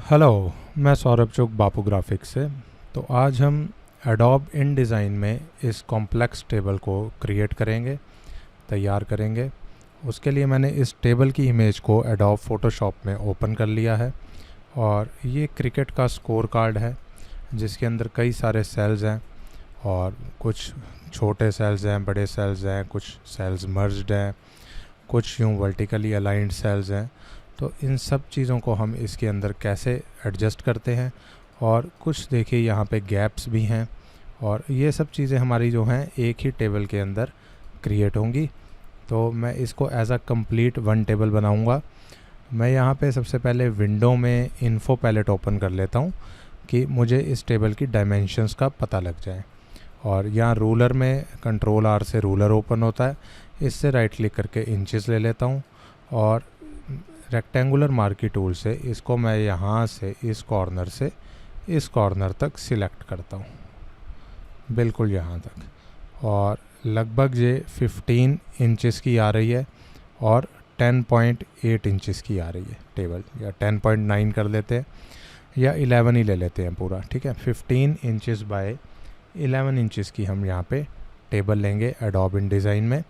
Hello, मैं सौरभ चुग बापू graphics से। तो आज हम एडोब इन डिज़ाइन में इस कॉम्प्लेक्स टेबल को क्रिएट करेंगे, तैयार करेंगे। उसके लिए मैंने इस टेबल की इमेज को एडोब फोटोशॉप में ओपन कर लिया है और ये क्रिकेट का स्कोर कार्ड है जिसके अंदर कई सारे सेल्स हैं और कुछ छोटे सेल्स हैं, बड़े सेल्स हैं, कुछ सेल्स मर्ज्ड हैं, कुछ यूँ वर्टिकली अलाइंड सेल्स हैं। तो इन सब चीज़ों को हम इसके अंदर कैसे एडजस्ट करते हैं और कुछ देखिए यहाँ पे गैप्स भी हैं और ये सब चीज़ें हमारी जो हैं एक ही टेबल के अंदर क्रिएट होंगी। तो मैं इसको as a complete one table बनाऊंगा। मैं यहाँ पे सबसे पहले विंडो में इन्फो पैलेट ओपन कर लेता हूँ कि मुझे इस टेबल की डायमेंशंस का पता लग जाए। और यहाँ रूलर में कंट्रोल आर से रूलर ओपन होता है, इससे राइट क्लिक करके इंचेस ले लेता हूँ और रेक्टेंगुलर मार्की टूल से इसको मैं यहाँ से इस कॉर्नर से इस कॉर्नर तक सिलेक्ट करता हूँ, बिल्कुल यहाँ तक। और लगभग ये 15 इंचेस की आ रही है और 10.8 इंचेस की आ रही है टेबल, या 10.9 कर लेते हैं या 11 ही ले लेते हैं पूरा, ठीक है। 15 इंचेस बाय 11 इंचेस की हम यहाँ पे टेबल लेंगे एडोब इन डिज़ाइन में।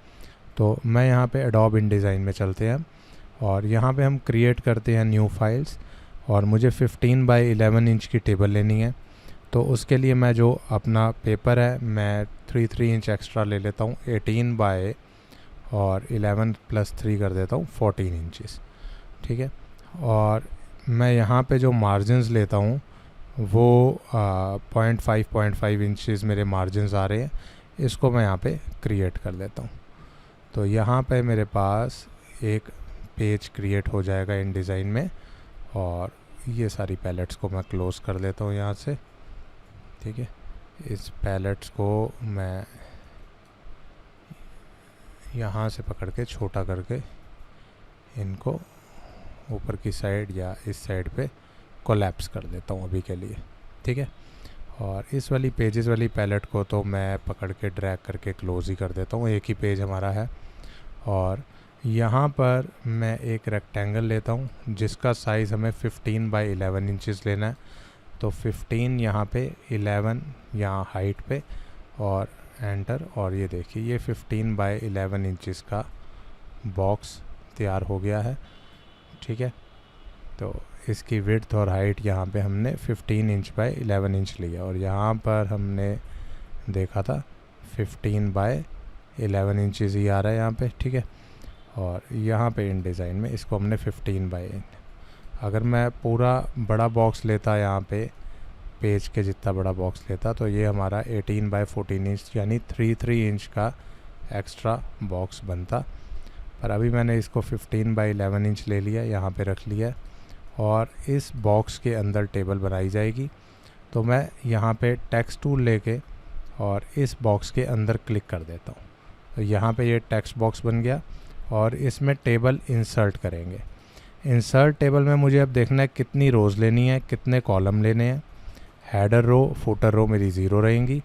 तो मैं यहाँ पे एडोब इन डिज़ाइन में चलते हैं और यहाँ पे हम क्रिएट करते हैं न्यू फाइल्स और मुझे 15 बाय 11 इंच की टेबल लेनी है। तो उसके लिए मैं जो अपना पेपर है मैं 3 इंच एक्स्ट्रा ले लेता हूँ, 18 बाय और 11 प्लस 3 कर देता हूँ 14 इंचेस, ठीक है। और मैं यहाँ पे जो मार्जिन्स लेता हूँ वो 0.5 इंचेस मेरे मार्जिन्स आ रहे हैं, इसको मैं यहाँ पे क्रिएट कर देता हूँ। तो यहाँ पे मेरे पास एक पेज क्रिएट हो जाएगा इन डिज़ाइन में और ये सारी पैलेट्स को मैं क्लोज़ कर देता हूँ यहाँ से, ठीक है। इस पैलेट्स को मैं यहाँ से पकड़ के छोटा करके इनको ऊपर की साइड या इस साइड पे कोलैप्स कर देता हूँ अभी के लिए, ठीक है। और इस वाली पेजेस वाली पैलेट को तो मैं पकड़ के ड्रैग करके क्लोज़ ही कर देता हूँ, एक ही पेज हमारा है। और यहाँ पर मैं एक रेक्टेंगल लेता हूँ जिसका साइज़ हमें 15 बाय 11 इंचेस लेना है। तो 15 यहाँ पे, 11 यहाँ हाइट पे और एंटर। और ये देखिए ये 15 बाय 11 इंचेस का बॉक्स तैयार हो गया है, ठीक है। तो इसकी विड्थ और हाइट यहाँ पे हमने 15 इंच बाय 11 इंच लिया और यहाँ पर हमने देखा था 15 बाय 11 इंचेस ही आ रहा है यहाँ पे, ठीक है। और यहाँ पे इन डिज़ाइन में इसको हमने 15 बाय, अगर मैं पूरा बड़ा बॉक्स लेता यहाँ पे पेज के जितना बड़ा बॉक्स लेता तो ये हमारा 18 बाय 14 इंच यानी 3 इंच का एक्स्ट्रा बॉक्स बनता। पर अभी मैंने इसको 15 बाय 11 इंच ले लिया, यहाँ पे रख लिया और इस बॉक्स के अंदर टेबल बनाई जाएगी। तो मैं यहाँ पे टेक्स्ट टूल लेके और इस बॉक्स के अंदर क्लिक कर देता हूँ। तो यहाँ पे ये टेक्स्ट बॉक्स बन गया और इसमें टेबल इंसर्ट करेंगे। इंसर्ट टेबल में मुझे अब देखना है कितनी रोज़ लेनी है, कितने कॉलम लेने हैं। हेडर रो, फुटर रो मेरी 0 रहेंगी।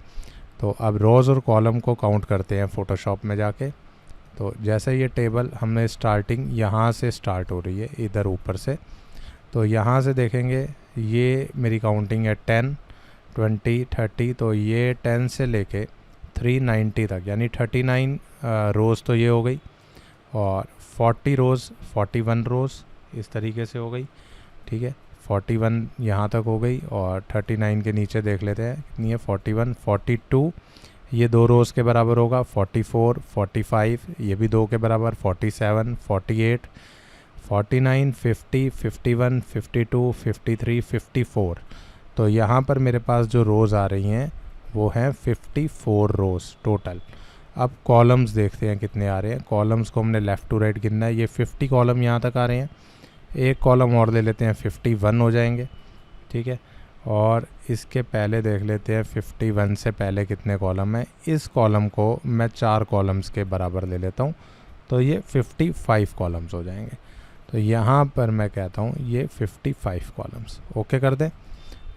तो अब रोज़ और कॉलम को काउंट करते हैं फ़ोटोशॉप में जाके। तो जैसे ये टेबल हमने स्टार्टिंग यहाँ से स्टार्ट हो रही है इधर ऊपर से, तो यहाँ से देखेंगे ये मेरी काउंटिंग है 10, 20, 30। तो ये 10 से लेके 390 तक यानी 39 रोज़ तो ये हो गई और 40 रोज़ 41 रोज़ इस तरीके से हो गई, ठीक है। 41 यहाँ तक हो गई और 39 के नीचे देख लेते हैं कितनी है, 41, 42 ये 2 रोज़ के बराबर होगा, 44, 45 ये भी 2 के बराबर, 47, 48, 49, 50, 51, 52, 53, 54। तो यहाँ पर मेरे पास जो रोज़ आ रही हैं वो हैं 54 रोज़ टोटल। अब कॉलम्स देखते हैं कितने आ रहे हैं। कॉलम्स को हमने लेफ़्ट टू राइट गिनना है, ये 50 कॉलम यहाँ तक आ रहे हैं। एक कॉलम और ले लेते हैं, 51 हो जाएंगे, ठीक है। और इसके पहले देख लेते हैं 51 से पहले कितने कॉलम हैं। इस कॉलम को मैं 4 कॉलम्स के बराबर ले लेता हूँ, तो ये 55 कॉलम्स हो जाएंगे। तो यहाँ पर मैं कहता हूँ ये 55 कॉलम्स ओके कर दें।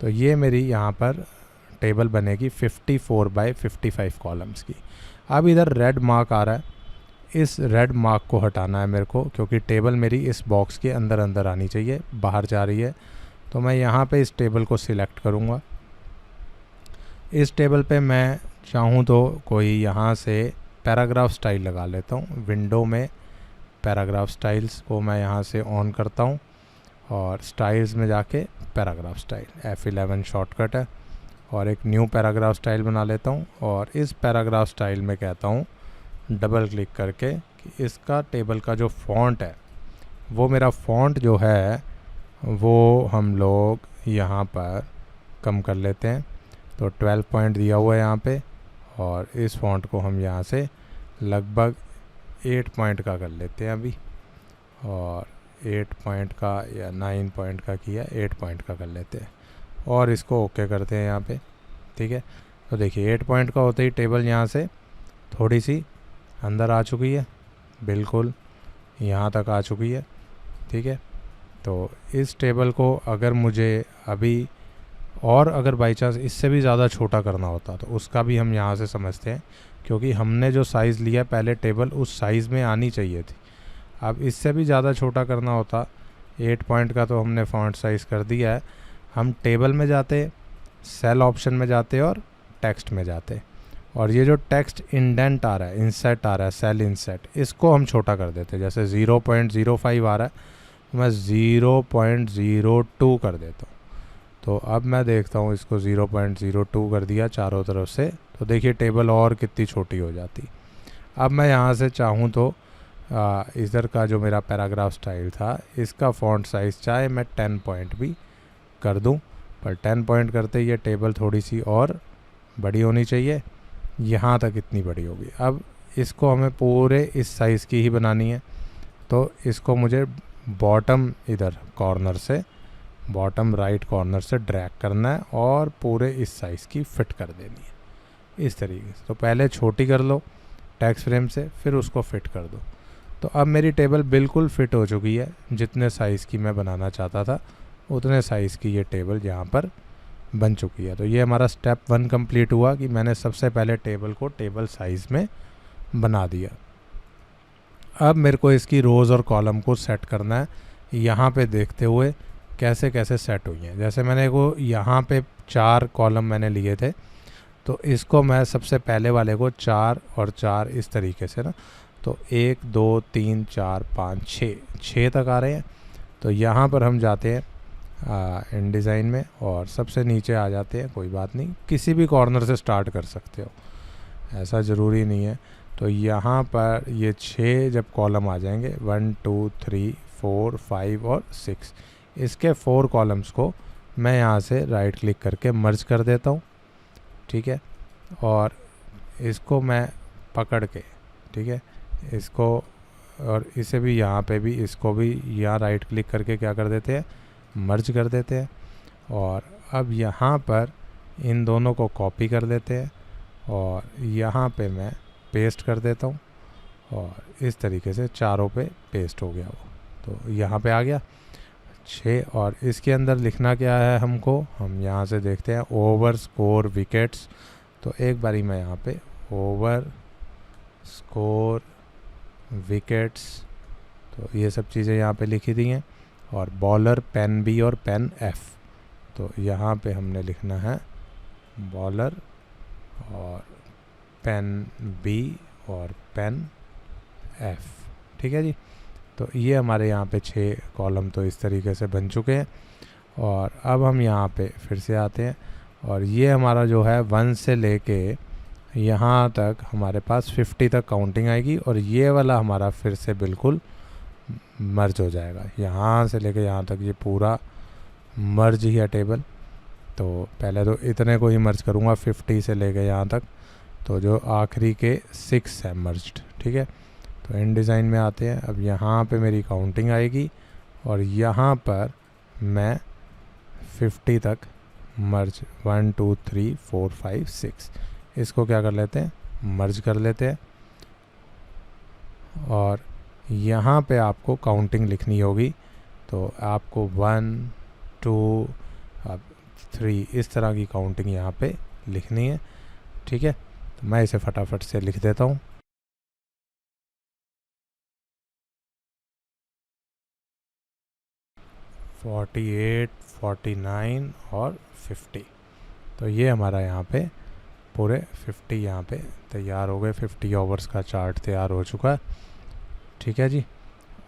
तो ये मेरी यहाँ पर टेबल बनेगी 54 बाय 55 कॉलम्स की। अब इधर रेड मार्क आ रहा है, इस रेड मार्क को हटाना है मेरे को, क्योंकि टेबल मेरी इस बॉक्स के अंदर अंदर आनी चाहिए, बाहर जा रही है। तो मैं यहाँ पे इस टेबल को सिलेक्ट करूँगा। इस टेबल पे मैं चाहूँ तो कोई यहाँ से पैराग्राफ स्टाइल लगा लेता हूँ। विंडो में पैराग्राफ स्टाइल्स को मैं यहाँ से ऑन करता हूँ और स्टाइल्स में जाके पैराग्राफ स्टाइल F11 शॉर्टकट है और एक न्यू पैराग्राफ स्टाइल बना लेता हूँ। और इस पैराग्राफ स्टाइल में कहता हूँ डबल क्लिक करके कि इसका टेबल का जो फ़ॉन्ट है वो मेरा फ़ॉन्ट जो है वो हम लोग यहाँ पर कम कर लेते हैं। तो 12 पॉइंट दिया हुआ है यहाँ पे और इस फ़ॉन्ट को हम यहाँ से लगभग 8 पॉइंट का कर लेते हैं अभी, और 8 पॉइंट का या 9 पॉइंट का किया, 8 पॉइंट का कर लेते हैं और इसको ओके करते हैं यहाँ पे। ठीक है, तो देखिए 8 पॉइंट का होते ही टेबल यहाँ से थोड़ी सी अंदर आ चुकी है, बिल्कुल यहाँ तक आ चुकी है। ठीक है, तो इस टेबल को अगर मुझे अभी और अगर बाई चांस इससे भी ज़्यादा छोटा करना होता तो उसका भी हम यहाँ से समझते हैं, क्योंकि हमने जो साइज़ लिया पहले टेबल उस साइज़ में आनी चाहिए थी। अब इससे भी ज़्यादा छोटा करना होता, 8 पॉइंट का तो हमने फ़ॉन्ट साइज़ कर दिया है। हम टेबल में जाते, सेल ऑप्शन में जाते और टेक्स्ट में जाते, और ये जो टेक्स्ट इंडेंट आ रहा है, इंसेट आ रहा है, सेल इंसेट, इसको हम छोटा कर देते। जैसे 0.05 आ रहा है, मैं 0.02 कर देता हूँ। तो अब मैं देखता हूँ इसको 0.02 कर दिया चारों तरफ से, तो देखिए टेबल और कितनी छोटी हो जाती। अब मैं यहाँ से चाहूँ तो इधर का जो मेरा पैराग्राफ स्टाइल था इसका फ़ॉन्ट साइज़ चाहे मैं 10 पॉइंट भी कर दूँ, पर 10 पॉइंट करते ये टेबल थोड़ी सी और बड़ी होनी चाहिए, यहाँ तक इतनी बड़ी होगी। अब इसको हमें पूरे इस साइज़ की ही बनानी है, तो इसको मुझे बॉटम इधर कॉर्नर से, बॉटम राइट कॉर्नर से ड्रैग करना है और पूरे इस साइज़ की फ़िट कर देनी है इस तरीके से। तो पहले छोटी कर लो टेक्स्ट फ्रेम से, फिर उसको फ़िट कर दो। तो अब मेरी टेबल बिल्कुल फ़िट हो चुकी है, जितने साइज़ की मैं बनाना चाहता था उतने साइज़ की ये टेबल यहाँ पर बन चुकी है। तो ये हमारा स्टेप 1 कंप्लीट हुआ कि मैंने सबसे पहले टेबल को टेबल साइज़ में बना दिया। अब मेरे को इसकी रोज़ और कॉलम को सेट करना है, यहाँ पे देखते हुए कैसे कैसे सेट हुई हैं। जैसे मैंने को यहाँ पे 4 कॉलम मैंने लिए थे, तो इसको मैं सबसे पहले वाले को 4 और 4 इस तरीके से ना, तो 1 2 3 4 5 6 तक आ रहे हैं। तो यहाँ पर हम जाते हैं इन डिज़ाइन में और सबसे नीचे आ जाते हैं। कोई बात नहीं, किसी भी कॉर्नर से स्टार्ट कर सकते हो, ऐसा ज़रूरी नहीं है। तो यहाँ पर ये 6 जब कॉलम आ जाएंगे, 1 2 3 4 5 और 6, इसके 4 कॉलम्स को मैं यहाँ से राइट क्लिक करके मर्ज कर देता हूँ। ठीक है, और इसको मैं पकड़ के, ठीक है, इसको और इसे भी यहाँ पे भी, इसको भी यहाँ राइट क्लिक करके क्या कर देते हैं, मर्ज कर देते हैं। और अब यहाँ पर इन दोनों को कॉपी कर देते हैं और यहाँ पे मैं पेस्ट कर देता हूँ और इस तरीके से चारों पे पेस्ट हो गया वो। तो यहाँ पे आ गया 6। और इसके अंदर लिखना क्या है हमको, हम यहाँ से देखते हैं ओवर स्कोर विकेट्स। तो एक बारी मैं यहाँ पे ओवर स्कोर विकेट्स, तो ये सब चीज़ें यहाँ पे लिखी दी हैं। और बॉलर पेन बी और पेन एफ, तो यहाँ पे हमने लिखना है बॉलर और पेन बी और पेन एफ। ठीक है जी, तो ये हमारे यहाँ पे 6 कॉलम तो इस तरीके से बन चुके हैं। और अब हम यहाँ पे फिर से आते हैं और ये हमारा जो है 1 से लेके यहाँ तक हमारे पास 50 तक काउंटिंग आएगी और ये वाला हमारा फिर से बिल्कुल मर्ज हो जाएगा। यहाँ से लेके यहाँ तक ये पूरा मर्ज ही है टेबल। तो पहले तो इतने को ही मर्ज करूँगा 50 से लेके यहाँ तक, तो जो आखिरी के 6 है मर्ज्ड। ठीक है, तो इन डिज़ाइन में आते हैं। अब यहाँ पे मेरी काउंटिंग आएगी और यहाँ पर मैं 50 तक मर्ज 1 2 3 4 5 6 इसको क्या कर लेते हैं, मर्ज कर लेते हैं। और यहाँ पे आपको काउंटिंग लिखनी होगी, तो आपको 1 2 3 इस तरह की काउंटिंग यहाँ पे लिखनी है। ठीक है, तो मैं इसे फटाफट से लिख देता हूँ। 48 49 और 50। तो ये हमारा यहाँ पे पूरे 50 यहाँ पे तैयार हो गए। 50 आवर्स का चार्ट तैयार हो चुका है। ठीक है जी।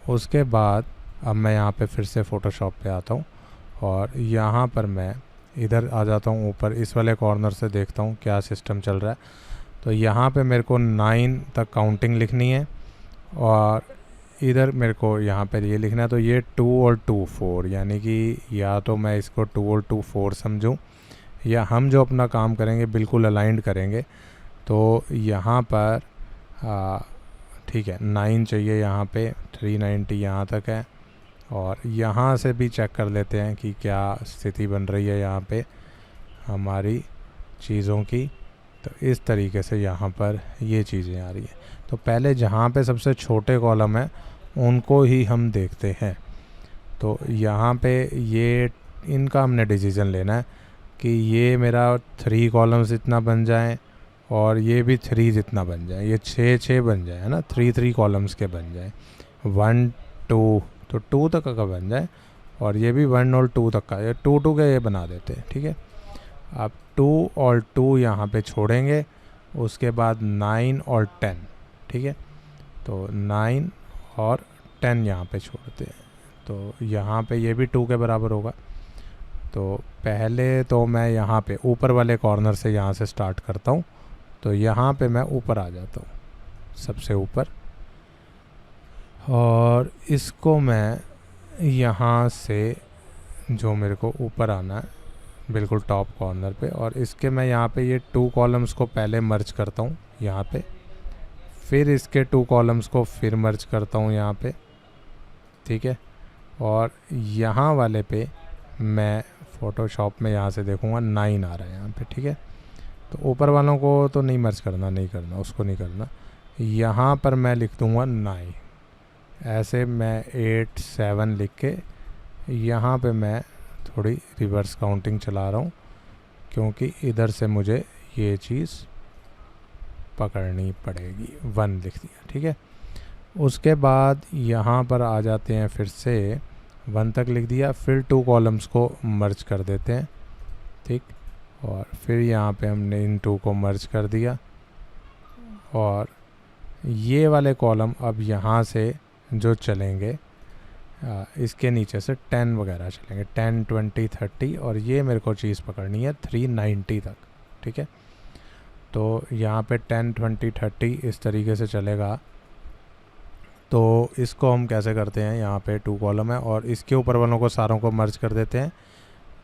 उसके बाद अब मैं यहाँ पे फिर से फ़ोटोशॉप पे आता हूँ और यहाँ पर मैं इधर आ जाता हूँ ऊपर, इस वाले कॉर्नर से देखता हूँ क्या सिस्टम चल रहा है। तो यहाँ पे मेरे को 9 तक काउंटिंग लिखनी है और इधर मेरे को यहाँ पर ये लिखना है। तो ये 2 और 2 4, यानी कि या तो मैं इसको 2 और 2 4 समझूँ, या हम जो अपना काम करेंगे बिल्कुल अलाइंड करेंगे। तो यहाँ पर ठीक है 9 चाहिए, यहाँ पे 390 यहाँ तक है। और यहाँ से भी चेक कर लेते हैं कि क्या स्थिति बन रही है यहाँ पे हमारी चीज़ों की। तो इस तरीके से यहाँ पर ये चीज़ें आ रही हैं। तो पहले जहाँ पे सबसे छोटे कॉलम है उनको ही हम देखते हैं। तो यहाँ पे ये इनका हमने डिसीज़न लेना है कि ये मेरा 3 कॉलम्स इतना बन जाए और ये भी 3 जितना बन जाए, ये 6 बन जाए, है ना, 3 कॉलम्स के बन जाए। 1 2 तो 2 तक का बन जाए और ये भी 1 और 2 तक का, ये 2 के ये बना देते हैं। ठीक है। अब 2 और 2 यहाँ पे छोड़ेंगे, उसके बाद 9 और 10। ठीक है। तो 9 और 10 यहाँ पे छोड़ते हैं। तो यहाँ पे ये भी 2 के बराबर होगा। तो पहले तो मैं यहाँ पे ऊपर वाले कॉर्नर से यहाँ से स्टार्ट करता हूँ। तो यहाँ पे मैं ऊपर आ जाता हूँ सबसे ऊपर, और इसको मैं यहाँ से जो मेरे को ऊपर आना है बिल्कुल टॉप कॉर्नर पे, और इसके मैं यहाँ पे ये 2 कॉलम्स को पहले मर्ज करता हूँ यहाँ पे, फिर इसके 2 कॉलम्स को फिर मर्ज करता हूँ यहाँ पे। ठीक है। और यहाँ वाले पे मैं फ़ोटोशॉप में यहाँ से देखूँगा 9 आ रहा है यहाँ पे। ठीक है। तो ऊपर वालों को तो नहीं मर्ज करना, उसको नहीं करना। यहाँ पर मैं लिख दूँगा 9, ऐसे मैं 8 7 लिख के यहाँ पे मैं थोड़ी रिवर्स काउंटिंग चला रहा हूँ, क्योंकि इधर से मुझे ये चीज़ पकड़नी पड़ेगी। 1 लिख दिया। ठीक है। उसके बाद यहाँ पर आ जाते हैं, फिर से 1 तक लिख दिया, फिर 2 कॉलम्स को मर्ज कर देते हैं। ठीक। और फिर यहाँ पे हमने इन 2 को मर्ज कर दिया, और ये वाले कॉलम अब यहाँ से जो चलेंगे इसके नीचे से 10 वगैरह चलेंगे, 10 20 30, और ये मेरे को चीज़ पकड़नी है 390 तक। ठीक है। तो यहाँ पे 10 20 30 इस तरीके से चलेगा। तो इसको हम कैसे करते हैं, यहाँ पे 2 कॉलम है और इसके ऊपर वालों को सारों को मर्ज कर देते हैं,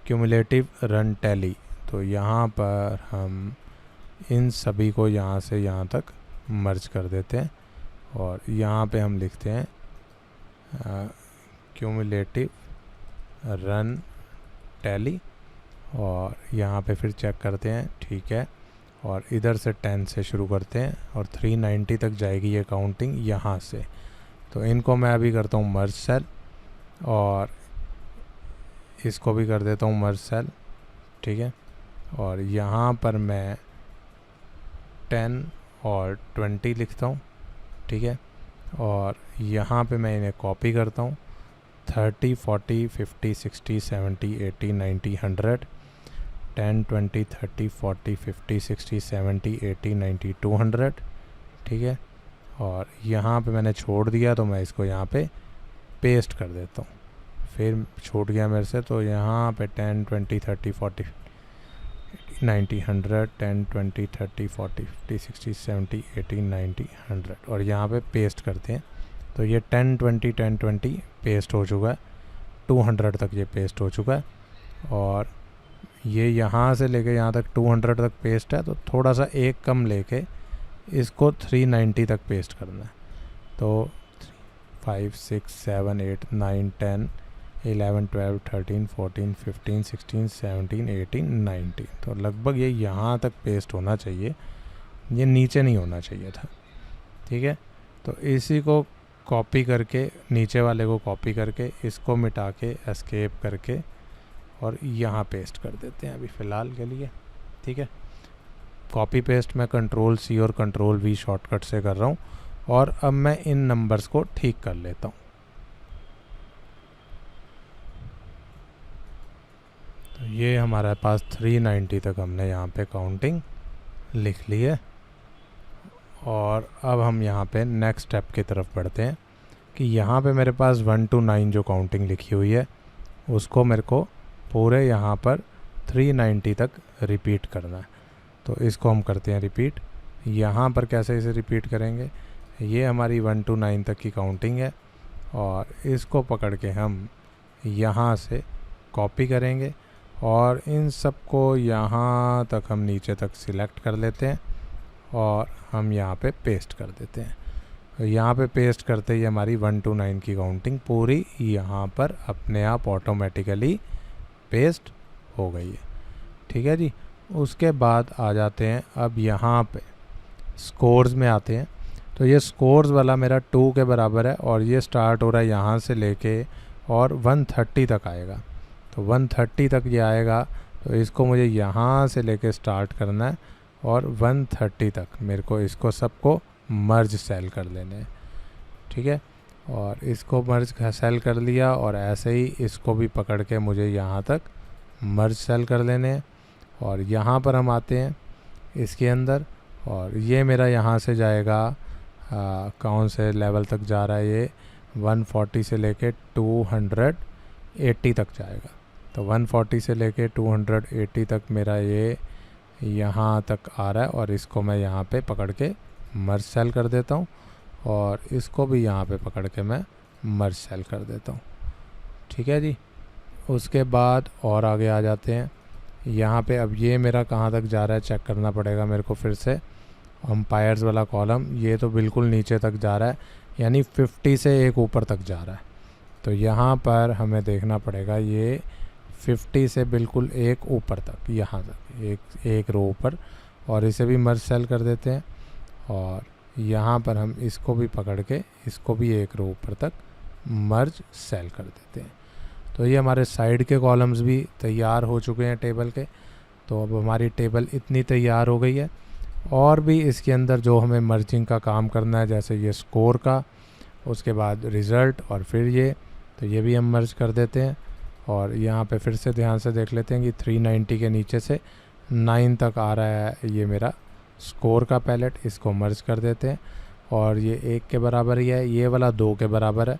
क्यूमुलेटिव रन टैली। तो यहाँ पर हम इन सभी को यहाँ से यहाँ तक मर्ज कर देते हैं, और यहाँ पे हम लिखते हैं क्यूमुलेटिव रन टैली, और यहाँ पे फिर चेक करते हैं। ठीक है। और इधर से 10 से शुरू करते हैं और 390 तक जाएगी ये काउंटिंग यहाँ से। तो इनको मैं अभी करता हूँ मर्ज सेल, और इसको भी कर देता हूँ मर्ज सेल। ठीक है। और यहाँ पर मैं 10 और 20 लिखता हूँ। ठीक है। और यहाँ पे मैं इन्हें कॉपी करता हूँ, 30 40 50 60 70 80 90 100, 10 20 30 40 50 60 70 80 90 200। ठीक है। और यहाँ पे मैंने छोड़ दिया, तो मैं इसको यहाँ पे पेस्ट कर देता हूँ। फिर छूट गया मेरे से, तो यहाँ पे 10 20 30 40 90 100, 10 20 30 40 50 60 70 80 90 100, और यहाँ पे पेस्ट करते हैं। तो ये 10 20 10 20 पेस्ट हो चुका है, 200 तक ये पेस्ट हो चुका है, और ये यहाँ से लेके यहाँ तक 200 तक पेस्ट है। तो थोड़ा सा एक कम लेके इसको 390 तक पेस्ट करना है। तो 5 6 7 8 9 10 11 12 13 14 15 16 17 18 19। तो लगभग ये यहाँ तक पेस्ट होना चाहिए, ये नीचे नहीं होना चाहिए था। ठीक है। तो इसी को कॉपी करके, नीचे वाले को कॉपी करके, इसको मिटा के एस्केप करके और यहाँ पेस्ट कर देते हैं अभी फ़िलहाल के लिए। ठीक है। कॉपी पेस्ट मैं कंट्रोल C और कंट्रोल V शॉर्टकट से कर रहा हूँ, और अब मैं इन नंबर्स को ठीक कर लेता हूँ। तो ये हमारे पास 390 तक हमने यहाँ पे काउंटिंग लिख ली है। और अब हम यहाँ पे नेक्स्ट स्टेप की तरफ बढ़ते हैं कि यहाँ पे मेरे पास 1 to 9 जो काउंटिंग लिखी हुई है उसको मेरे को पूरे यहाँ पर 390 तक रिपीट करना है। तो इसको हम करते हैं रिपीट। यहाँ पर कैसे इसे रिपीट करेंगे, ये हमारी 1 to 9 तक की काउंटिंग है और इसको पकड़ के हम यहाँ से कॉपी करेंगे और इन सब को यहाँ तक हम नीचे तक सिलेक्ट कर लेते हैं और हम यहाँ पे पेस्ट कर देते हैं। तो यहाँ पे पेस्ट करते ही हमारी 1 to 9 की काउंटिंग पूरी यहाँ पर अपने आप ऑटोमेटिकली पेस्ट हो गई है। ठीक है जी। उसके बाद आ जाते हैं अब यहाँ पे स्कोर्स में आते हैं। तो ये स्कोर्स वाला मेरा 2 के बराबर है और ये स्टार्ट हो रहा है यहाँ से लेके और 130 तक आएगा। तो 130 तक ये आएगा तो इसको मुझे यहाँ से लेके स्टार्ट करना है और 130 तक मेरे को इसको सबको मर्ज सेल कर लेने हैं। ठीक है। और इसको मर्ज सेल कर लिया और ऐसे ही इसको भी पकड़ के मुझे यहाँ तक मर्ज सेल कर लेने हैं। और यहाँ पर हम आते हैं इसके अंदर और ये मेरा यहाँ से जाएगा कौन से लेवल तक जा रहा है, ये 140 से लेके 280 तक जाएगा। तो 140 से लेके 280 तक मेरा ये यहाँ तक आ रहा है और इसको मैं यहाँ पे पकड़ के मर्ज सेल कर देता हूँ और इसको भी यहाँ पे पकड़ के मैं मर्ज सेल कर देता हूँ। ठीक है जी। उसके बाद और आगे आ जाते हैं यहाँ पे। अब ये मेरा कहाँ तक जा रहा है चेक करना पड़ेगा मेरे को फिर से। अंपायर्स वाला कॉलम ये तो बिल्कुल नीचे तक जा रहा है, यानी 50 से एक ऊपर तक जा रहा है। तो यहाँ पर हमें देखना पड़ेगा ये 50 से बिल्कुल एक ऊपर तक, यहाँ तक एक रो ऊपर, और इसे भी मर्ज सेल कर देते हैं। और यहाँ पर हम इसको भी पकड़ के इसको भी एक रो ऊपर तक मर्ज सेल कर देते हैं। तो ये हमारे साइड के कॉलम्स भी तैयार हो चुके हैं टेबल के। तो अब हमारी टेबल इतनी तैयार हो गई है। और भी इसके अंदर जो हमें मर्जिंग का काम करना है, जैसे ये स्कोर का, उसके बाद रिज़ल्ट और फिर ये, तो ये भी हम मर्ज कर देते हैं। और यहाँ पे फिर से ध्यान से देख लेते हैं कि 390 के नीचे से 9 तक आ रहा है ये मेरा स्कोर का पैलेट, इसको मर्ज कर देते हैं। और ये 1 के बराबर ही है, ये वाला 2 के बराबर है,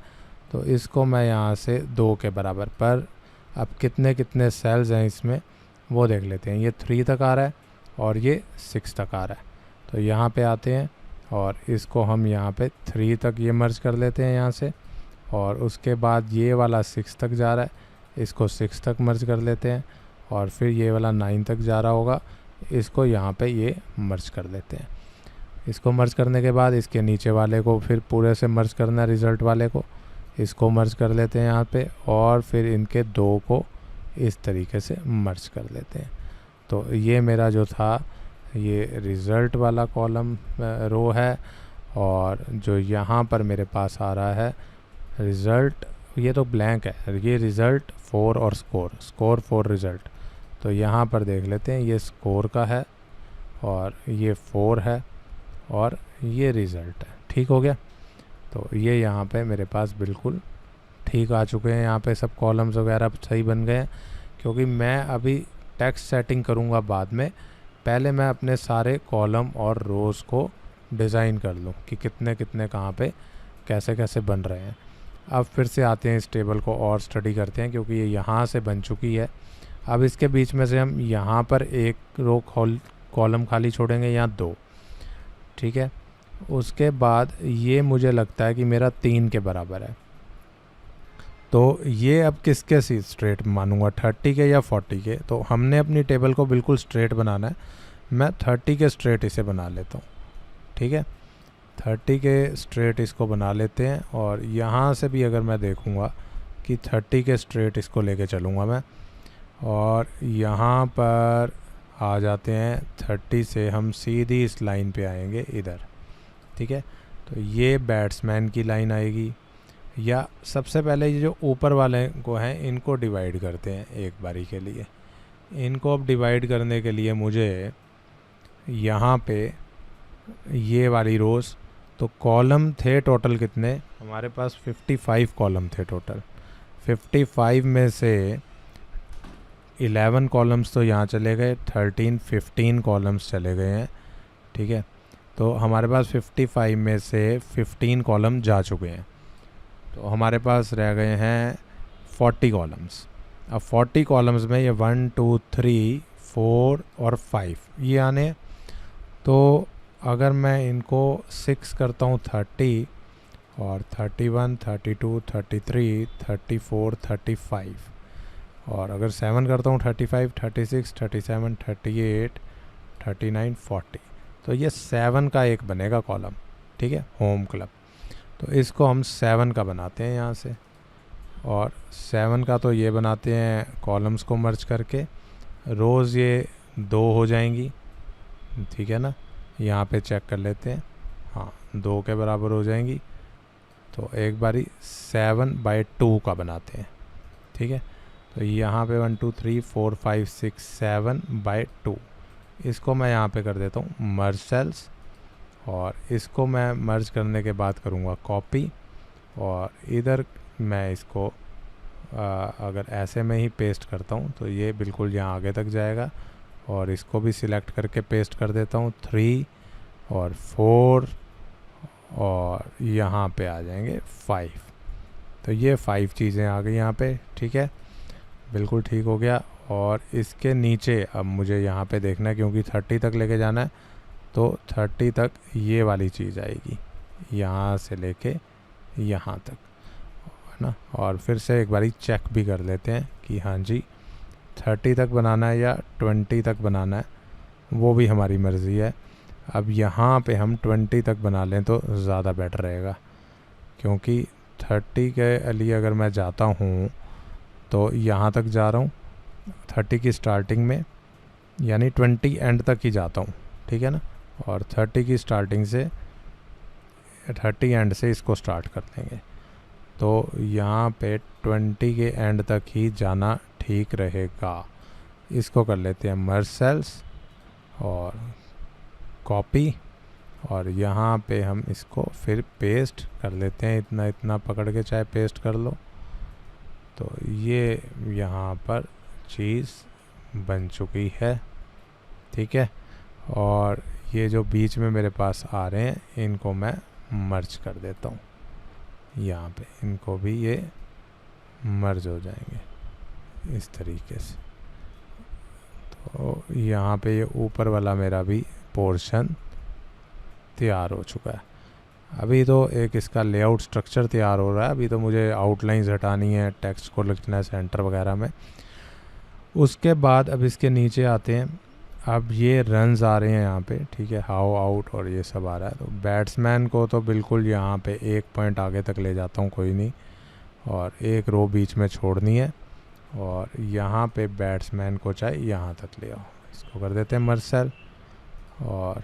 तो इसको मैं यहाँ से 2 के बराबर पर अब कितने कितने सेल्स हैं इसमें वो देख लेते हैं। ये 3 तक आ रहा है और ये 6 तक आ रहा है। तो यहाँ पे आते हैं और इसको हम यहाँ पे 3 तक ये मर्ज कर लेते हैं यहाँ से। और उसके बाद ये वाला 6 तक जा रहा है, इसको 6 तक मर्ज कर लेते हैं। और फिर ये वाला 9 तक जा रहा होगा, इसको यहाँ पे ये मर्ज कर लेते हैं। इसको मर्ज करने के बाद इसके नीचे वाले को फिर पूरे से मर्ज करना है, रिज़ल्ट वाले को, इसको मर्ज कर लेते हैं यहाँ पे। और फिर इनके 2 को इस तरीके से मर्ज कर लेते हैं। तो ये मेरा जो था ये रिज़ल्ट वाला कॉलम रो है। और जो यहाँ पर मेरे पास आ रहा है रिज़ल्ट, ये तो ब्लैंक है, ये रिज़ल्ट 4 और स्कोर 4 रिज़ल्ट। तो यहाँ पर देख लेते हैं, ये स्कोर का है और ये 4 है और ये रिज़ल्ट है। ठीक हो गया। तो ये यहाँ पे मेरे पास बिल्कुल ठीक आ चुके हैं। यहाँ पे सब कॉलम्स वगैरह सही बन गए हैं। क्योंकि मैं अभी टेक्स्ट सेटिंग करूँगा बाद में, पहले मैं अपने सारे कॉलम और रोज़ को डिज़ाइन कर लूँ कि कितने कितने कहाँ पे कैसे कैसे बन रहे हैं। अब फिर से आते हैं इस टेबल को और स्टडी करते हैं, क्योंकि ये यहाँ से बन चुकी है। अब इसके बीच में से हम यहाँ पर एक रो कॉलम खाली छोड़ेंगे, यहाँ 2। ठीक है। उसके बाद ये मुझे लगता है कि मेरा 3 के बराबर है। तो ये अब किसके सी स्ट्रेट मानूंगा, 30 के या 40 के। तो हमने अपनी टेबल को बिल्कुल स्ट्रेट बनाना है। मैं 30 के स्ट्रेट इसे बना लेता हूँ। ठीक है। 30 के स्ट्रेट इसको बना लेते हैं। और यहाँ से भी अगर मैं देखूँगा कि 30 के स्ट्रेट इसको लेके चलूँगा मैं। और यहाँ पर आ जाते हैं 30 से हम सीधी इस लाइन पे आएंगे इधर। ठीक है। तो ये बैट्समैन की लाइन आएगी। या सबसे पहले ये जो ऊपर वाले को हैं इनको डिवाइड करते हैं एक बारी के लिए। इनको अब डिवाइड करने के लिए मुझे यहाँ पे ये वाली रोज़, तो कॉलम थे टोटल कितने हमारे पास, 55 कॉलम थे टोटल। 55 में से 11 कॉलम्स तो यहाँ चले गए, 13 15 कॉलम्स चले गए हैं, ठीक है। तो हमारे पास 55 में से 15 कॉलम जा चुके हैं, तो हमारे पास रह गए हैं 40 कॉलम्स। अब 40 कॉलम्स में ये 1 2 3 4 और 5 ये आने, तो अगर मैं इनको 6 करता हूँ 30 और 31 32 33 34 35, और अगर 7 करता हूँ 35 36 37 38 39 40, तो ये 7 का एक बनेगा कॉलम, ठीक है, होम क्लब। तो इसको हम 7 का बनाते हैं यहाँ से, और 7 का तो ये बनाते हैं कॉलम्स को मर्ज करके, रोज़ ये 2 हो जाएंगी, ठीक है ना। यहाँ पे चेक कर लेते हैं, हाँ 2 के बराबर हो जाएंगी। तो एक बारी 7/2 का बनाते हैं, ठीक है। तो यहाँ पे 1 2 3 4 5 6 7/2, इसको मैं यहाँ पे कर देता हूँ मर्ज सेल्स, और इसको मैं मर्ज करने के बाद करूँगा कॉपी, और इधर मैं इसको अगर ऐसे में ही पेस्ट करता हूँ तो ये बिल्कुल यहाँ आगे तक जाएगा, और इसको भी सिलेक्ट करके पेस्ट कर देता हूँ 3 और 4, और यहाँ पे आ जाएंगे 5। तो ये 5 चीज़ें आ गई यहाँ पे, ठीक है, बिल्कुल ठीक हो गया। और इसके नीचे अब मुझे यहाँ पे देखना है, क्योंकि 30 तक लेके जाना है, तो 30 तक ये वाली चीज़ आएगी, यहाँ से लेके यहाँ तक, है ना। और फिर से एक बारी चेक भी कर लेते हैं कि हाँ जी 30 तक बनाना है या 20 तक बनाना है, वो भी हमारी मर्ज़ी है। अब यहाँ पे हम 20 तक बना लें तो ज़्यादा बेटर रहेगा, क्योंकि 30 के लिए अगर मैं जाता हूँ तो यहाँ तक जा रहा हूँ 30 की स्टार्टिंग में, यानी 20 एंड तक ही जाता हूँ, ठीक है ना। और 30 की स्टार्टिंग से 30 एंड से इसको स्टार्ट कर देंगे, तो यहाँ पे 20 के एंड तक ही जाना ठीक रहेगा। इसको कर लेते हैं मर्ज सेल्स और कॉपी, और यहाँ पे हम इसको फिर पेस्ट कर लेते हैं, इतना इतना पकड़ के चाहे पेस्ट कर लो। तो ये यहाँ पर चीज़ बन चुकी है, ठीक है। और ये जो बीच में मेरे पास आ रहे हैं इनको मैं मर्ज कर देता हूँ, यहाँ पे इनको भी ये मर्ज हो जाएंगे इस तरीके से। तो यहाँ पे ये ऊपर वाला मेरा भी पोर्शन तैयार हो चुका है। अभी तो एक इसका लेआउट स्ट्रक्चर तैयार हो रहा है, अभी तो मुझे आउटलाइंस हटानी है, टेक्स्ट को लिखना है सेंटर वगैरह में। उसके बाद अब इसके नीचे आते हैं, अब ये रन्स आ रहे हैं यहाँ पे, ठीक है, हाउ आउट और ये सब आ रहा है। तो बैट्समैन को तो बिल्कुल यहाँ पे 1 पॉइंट आगे तक ले जाता हूँ, कोई नहीं, और एक रो बीच में छोड़नी है, और यहाँ पे बैट्समैन को चाहे यहाँ तक ले आओ। इसको कर देते हैं मर्ज सेल, और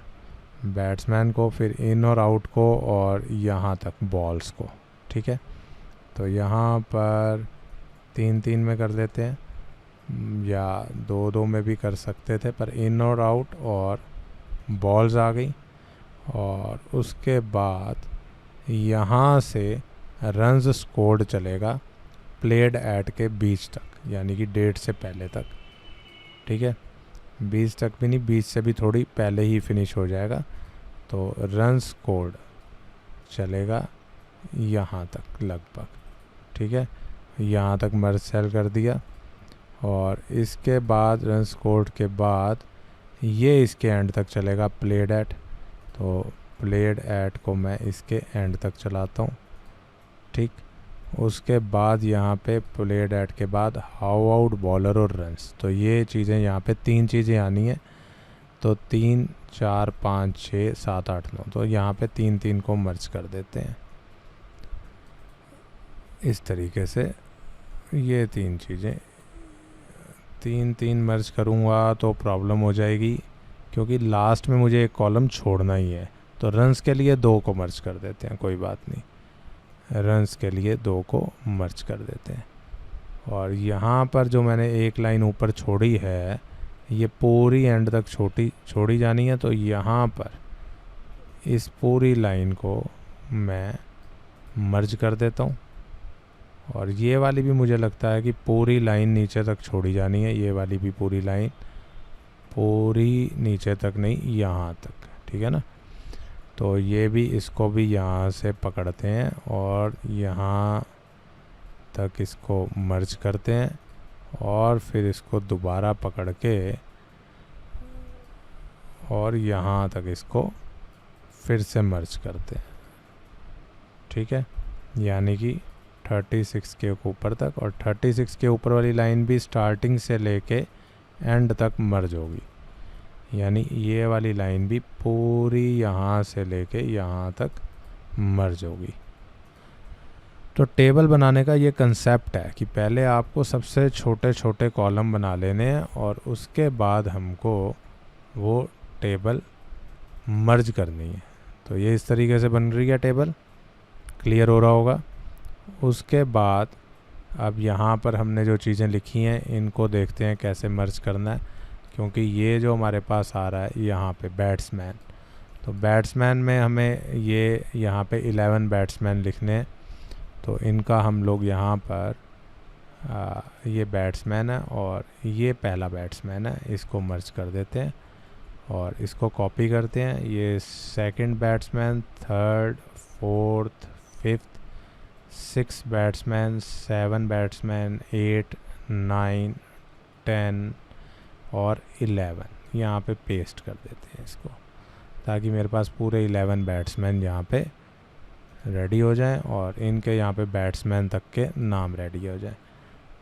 बैट्समैन को फिर इन और आउट को और यहाँ तक बॉल्स को, ठीक है। तो यहाँ पर 3-3 में कर देते हैं, या 2-2 में भी कर सकते थे, पर इन और आउट और बॉल्स आ गई। और उसके बाद यहाँ से रन्स स्कोर्ड चलेगा प्लेड एट के बीच तक, यानी कि डेट से पहले तक, ठीक है। 20 तक भी नहीं, 20 से भी थोड़ी पहले ही फिनिश हो जाएगा। तो रन्स कोड चलेगा यहाँ तक लगभग, ठीक है। यहाँ तक मर्ज सेल कर दिया, और इसके बाद रन्स कोड के बाद ये इसके एंड तक चलेगा प्लेड एट। तो प्लेड एट को मैं इसके एंड तक चलाता हूँ, ठीक। उसके बाद यहाँ पे प्लेड एट के बाद हाउ आउट बॉलर और रन्स, तो ये चीज़ें यहाँ पे 3 चीज़ें आनी है। तो 3 4 5 6 7 8 9, तो यहाँ पे 3-3 को मर्ज कर देते हैं इस तरीके से। ये 3 चीज़ें 3-3 मर्ज करूँगा तो प्रॉब्लम हो जाएगी, क्योंकि लास्ट में मुझे एक कॉलम छोड़ना ही है। तो रन्स के लिए 2 को मर्ज कर देते हैं, कोई बात नहीं, रन्स के लिए 2 को मर्ज कर देते हैं। और यहाँ पर जो मैंने एक लाइन ऊपर छोड़ी है, ये पूरी एंड तक छोड़ी जानी है। तो यहाँ पर इस पूरी लाइन को मैं मर्ज कर देता हूँ, और ये वाली भी मुझे लगता है कि पूरी लाइन नीचे तक छोड़ी जानी है, ये वाली भी पूरी लाइन, पूरी नीचे तक नहीं, यहाँ तक, ठीक है ना। तो ये भी, इसको भी यहाँ से पकड़ते हैं और यहाँ तक इसको मर्ज करते हैं और फिर इसको दोबारा पकड़ के और यहाँ तक इसको फिर से मर्ज करते हैं, ठीक है। यानी कि 36 के ऊपर तक, और 36 के ऊपर वाली लाइन भी स्टार्टिंग से लेके एंड तक मर्ज होगी, यानी ये वाली लाइन भी पूरी यहाँ से लेके यहाँ तक मर्ज होगी। तो टेबल बनाने का ये कंसेप्ट है कि पहले आपको सबसे छोटे छोटे कॉलम बना लेने हैं और उसके बाद हमको वो टेबल मर्ज करनी है। तो ये इस तरीके से बन रही है टेबल, क्लियर हो रहा होगा। उसके बाद अब यहाँ पर हमने जो चीज़ें लिखी हैं इनको देखते हैं कैसे मर्ज करना है, क्योंकि ये जो हमारे पास आ रहा है यहाँ पे बैट्समैन, तो बैट्समैन में हमें ये यहाँ पे 11 बैट्समैन लिखने हैं। तो इनका हम लोग यहाँ पर ये बैट्समैन है और ये पहला बैट्समैन है, इसको मर्ज कर देते हैं और इसको कॉपी करते हैं। ये second batsman, third, fourth, fifth, 6 batsman, 7 batsman, 8, 9, 10 और 11 यहाँ पे पेस्ट कर देते हैं इसको, ताकि मेरे पास पूरे 11 बैट्समैन यहाँ पे रेडी हो जाएं और इनके यहाँ पे बैट्समैन तक के नाम रेडी हो जाएं।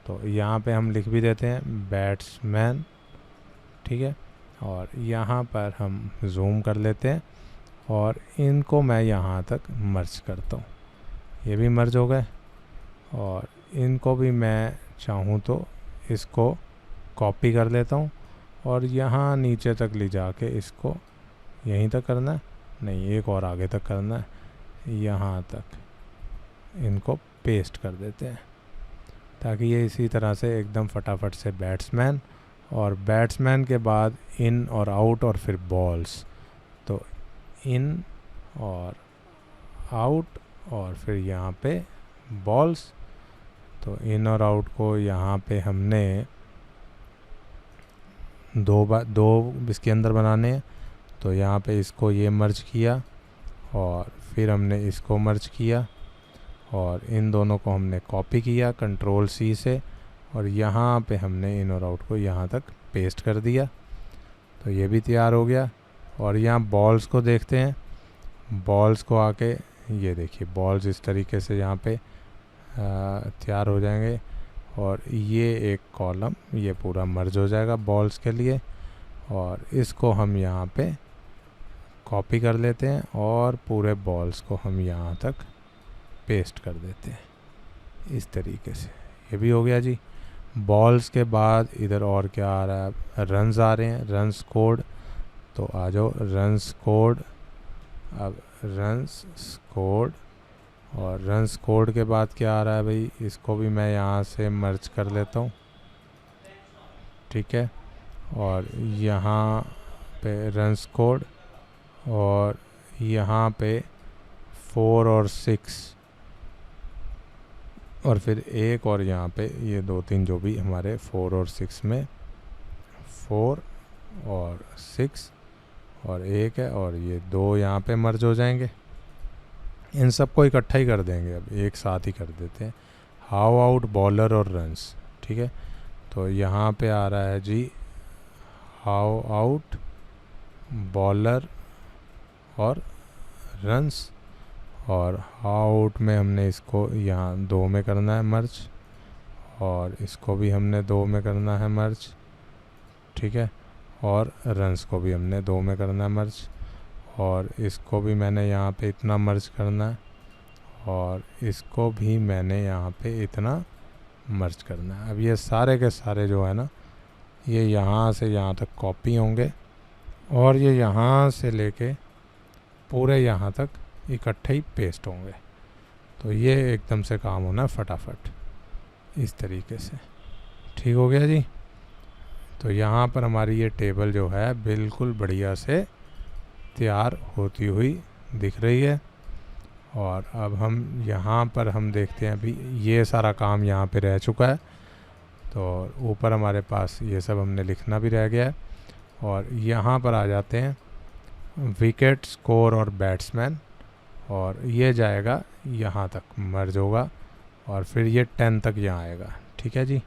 तो यहाँ पे हम लिख भी देते हैं बैट्समैन, ठीक है। और यहाँ पर हम जूम कर लेते हैं और इनको मैं यहाँ तक मर्ज करता हूँ, ये भी मर्ज हो गए। और इनको भी मैं चाहूँ तो इसको कॉपी कर लेता हूँ और यहाँ नीचे तक ले जाके इसको यहीं तक करना है, नहीं एक और आगे तक करना है, यहाँ तक इनको पेस्ट कर देते हैं, ताकि ये इसी तरह से एकदम फटाफट से बैट्समैन, और बैट्समैन के बाद इन और आउट और फिर बॉल्स। तो इन और आउट और फिर यहाँ पे बॉल्स। तो इन और आउट को यहाँ पे हमने दो इसके अंदर बनाने हैं। तो यहाँ पे इसको ये मर्ज किया और फिर हमने इसको मर्ज किया और इन दोनों को हमने कॉपी किया Ctrl+C से और यहाँ पे हमने इन और आउट को यहाँ तक पेस्ट कर दिया। तो ये भी तैयार हो गया। और यहाँ बॉल्स को देखते हैं, बॉल्स को आके ये देखिए बॉल्स इस तरीके से यहाँ पे तैयार हो जाएंगे और ये एक कॉलम ये पूरा मर्ज हो जाएगा बॉल्स के लिए। और इसको हम यहाँ पे कॉपी कर लेते हैं और पूरे बॉल्स को हम यहाँ तक पेस्ट कर देते हैं इस तरीके से। ये भी हो गया जी। बॉल्स के बाद इधर और क्या आ रहा है, रन्स आ रहे हैं, रन्स कोड। तो आ जाओ रन्स कोड। अब रन्स कोड और रन्स कोड के बाद क्या आ रहा है भाई, इसको भी मैं यहाँ से मर्ज कर लेता हूँ, ठीक है। और यहाँ पे रन्स कोड और यहाँ पे 4 और 6 और फिर एक और यहाँ पे ये 2-3 जो भी हमारे 4 और 6 में 4 और 6 और एक है और ये 2 यहाँ पे मर्ज हो जाएंगे। इन सबको इकट्ठा ही कर देंगे, अब एक साथ ही कर देते हैं। हाउ आउट, बॉलर और रन्स, ठीक है। तो यहाँ पे आ रहा है जी हाउ आउट, बॉलर और रन्स। और हाउ आउट में हमने इसको यहाँ 2 में करना है मर्ज और इसको भी हमने 2 में करना है मर्ज, ठीक है। और रन्स को भी हमने 2 में करना है मर्ज और इसको भी मैंने यहाँ पे इतना मर्ज करना है और इसको भी मैंने यहाँ पे इतना मर्ज करना है। अब ये सारे के सारे जो है ना, ये यहाँ से यहाँ तक कॉपी होंगे और ये यहाँ से लेके पूरे यहाँ तक इकट्ठे ही पेस्ट होंगे। तो ये एकदम से काम होना फटाफट इस तरीके से, ठीक हो गया जी। तो यहाँ पर हमारी ये टेबल जो है बिल्कुल बढ़िया से तैयार होती हुई दिख रही है। और अब हम यहाँ पर हम देखते हैं अभी ये सारा काम यहाँ पे रह चुका है। तो ऊपर हमारे पास ये सब हमने लिखना भी रह गया है। और यहाँ पर आ जाते हैं विकेट, स्कोर और बैट्समैन, और ये जाएगा यहाँ तक मर्ज होगा और फिर ये 10 तक यहाँ आएगा। ठीक है जी।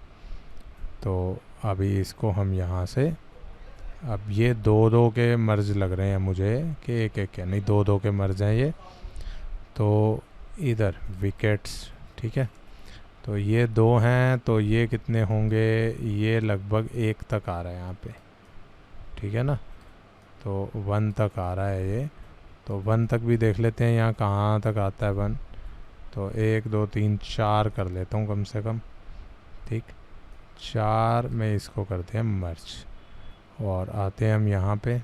तो अभी इसको हम यहाँ से, अब ये 2-2 के मर्ज लग रहे हैं मुझे कि एक एक के, नहीं 2-2 के मर्ज हैं ये। तो इधर विकेट्स, ठीक है, तो ये 2 हैं, तो ये कितने होंगे, ये लगभग 1 तक आ रहा है यहाँ पे, ठीक है ना। तो 1 तक आ रहा है ये, तो 1 तक भी देख लेते हैं यहाँ कहाँ तक आता है 1। तो 1 2 3 4 कर लेता हूँ कम से कम, ठीक, 4 में इसको करते हैं मर्ज। और आते हैं हम यहाँ पे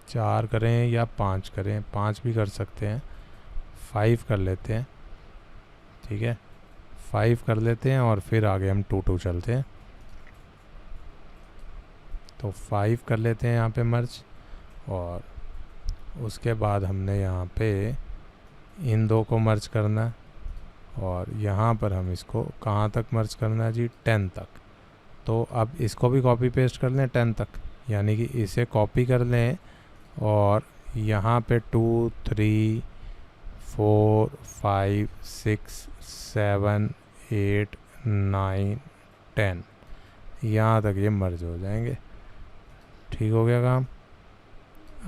4 करें या 5 करें, 5 भी कर सकते हैं, 5 कर लेते हैं, ठीक है, 5 कर लेते हैं और फिर आगे हम 2-2 चलते हैं। तो 5 कर लेते हैं यहाँ पे मर्ज, और उसके बाद हमने यहाँ पे इन 2 को मर्ज करना है, और यहाँ पर हम इसको कहाँ तक मर्ज करना है जी, 10 तक। तो अब इसको भी कॉपी पेस्ट कर लें 10 तक, यानी कि इसे कॉपी कर लें और यहाँ पे 2 3 4 5 6 7 8 9 10 यहाँ तक ये मर्ज हो जाएंगे। ठीक हो गया काम।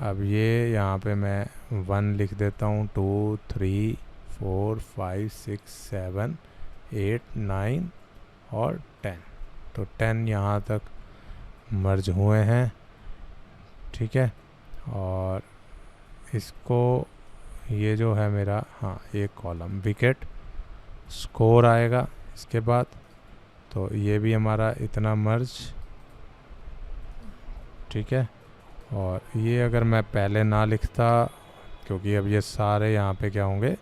अब ये यहाँ पे मैं 1 लिख देता हूँ, 2 3 4 5 6 7 8 9 और 10। तो 10 यहाँ तक मर्ज हुए हैं, ठीक है। और इसको, ये जो है मेरा, हाँ, एक कॉलम विकेट, स्कोर आएगा इसके बाद। तो ये भी हमारा इतना मर्ज, ठीक है। और ये अगर मैं पहले ना लिखता, क्योंकि अब ये सारे यहाँ पे क्या होंगे,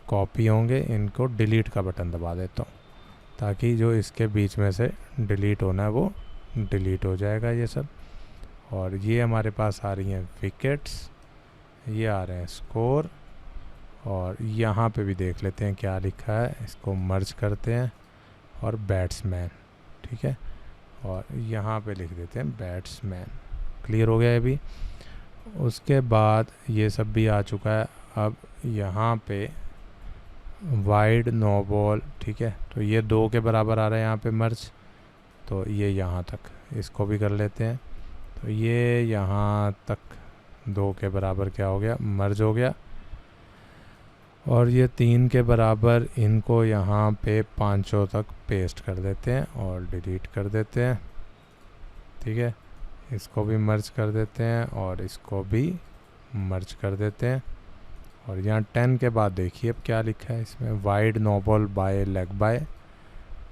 कॉपी होंगे, इनको डिलीट का बटन दबा देता हूँ ताकि जो इसके बीच में से डिलीट होना है वो डिलीट हो जाएगा ये सब। और ये हमारे पास आ रही हैं विकेट्स, ये आ रहे हैं स्कोर, और यहाँ पे भी देख लेते हैं क्या लिखा है, इसको मर्ज करते हैं, और बैट्समैन, ठीक है, और यहाँ पे लिख देते हैं बैट्समैन। क्लियर हो गया है अभी। उसके बाद ये सब भी आ चुका है। अब यहाँ पे वाइड नो बॉल, ठीक है, तो ये 2 के बराबर आ रहा है यहाँ पे मर्ज, तो ये यहाँ तक, इसको भी कर लेते हैं। तो ये यहाँ तक 2 के बराबर क्या हो गया, मर्ज हो गया। और ये 3 के बराबर, इनको यहाँ पे 5 तक पेस्ट कर देते हैं और डिलीट कर देते हैं, ठीक है। इसको भी मर्ज कर देते हैं और इसको भी मर्ज कर देते हैं। और यहाँ 10 के बाद देखिए अब क्या लिखा है इसमें, wide no ball bye leg bye.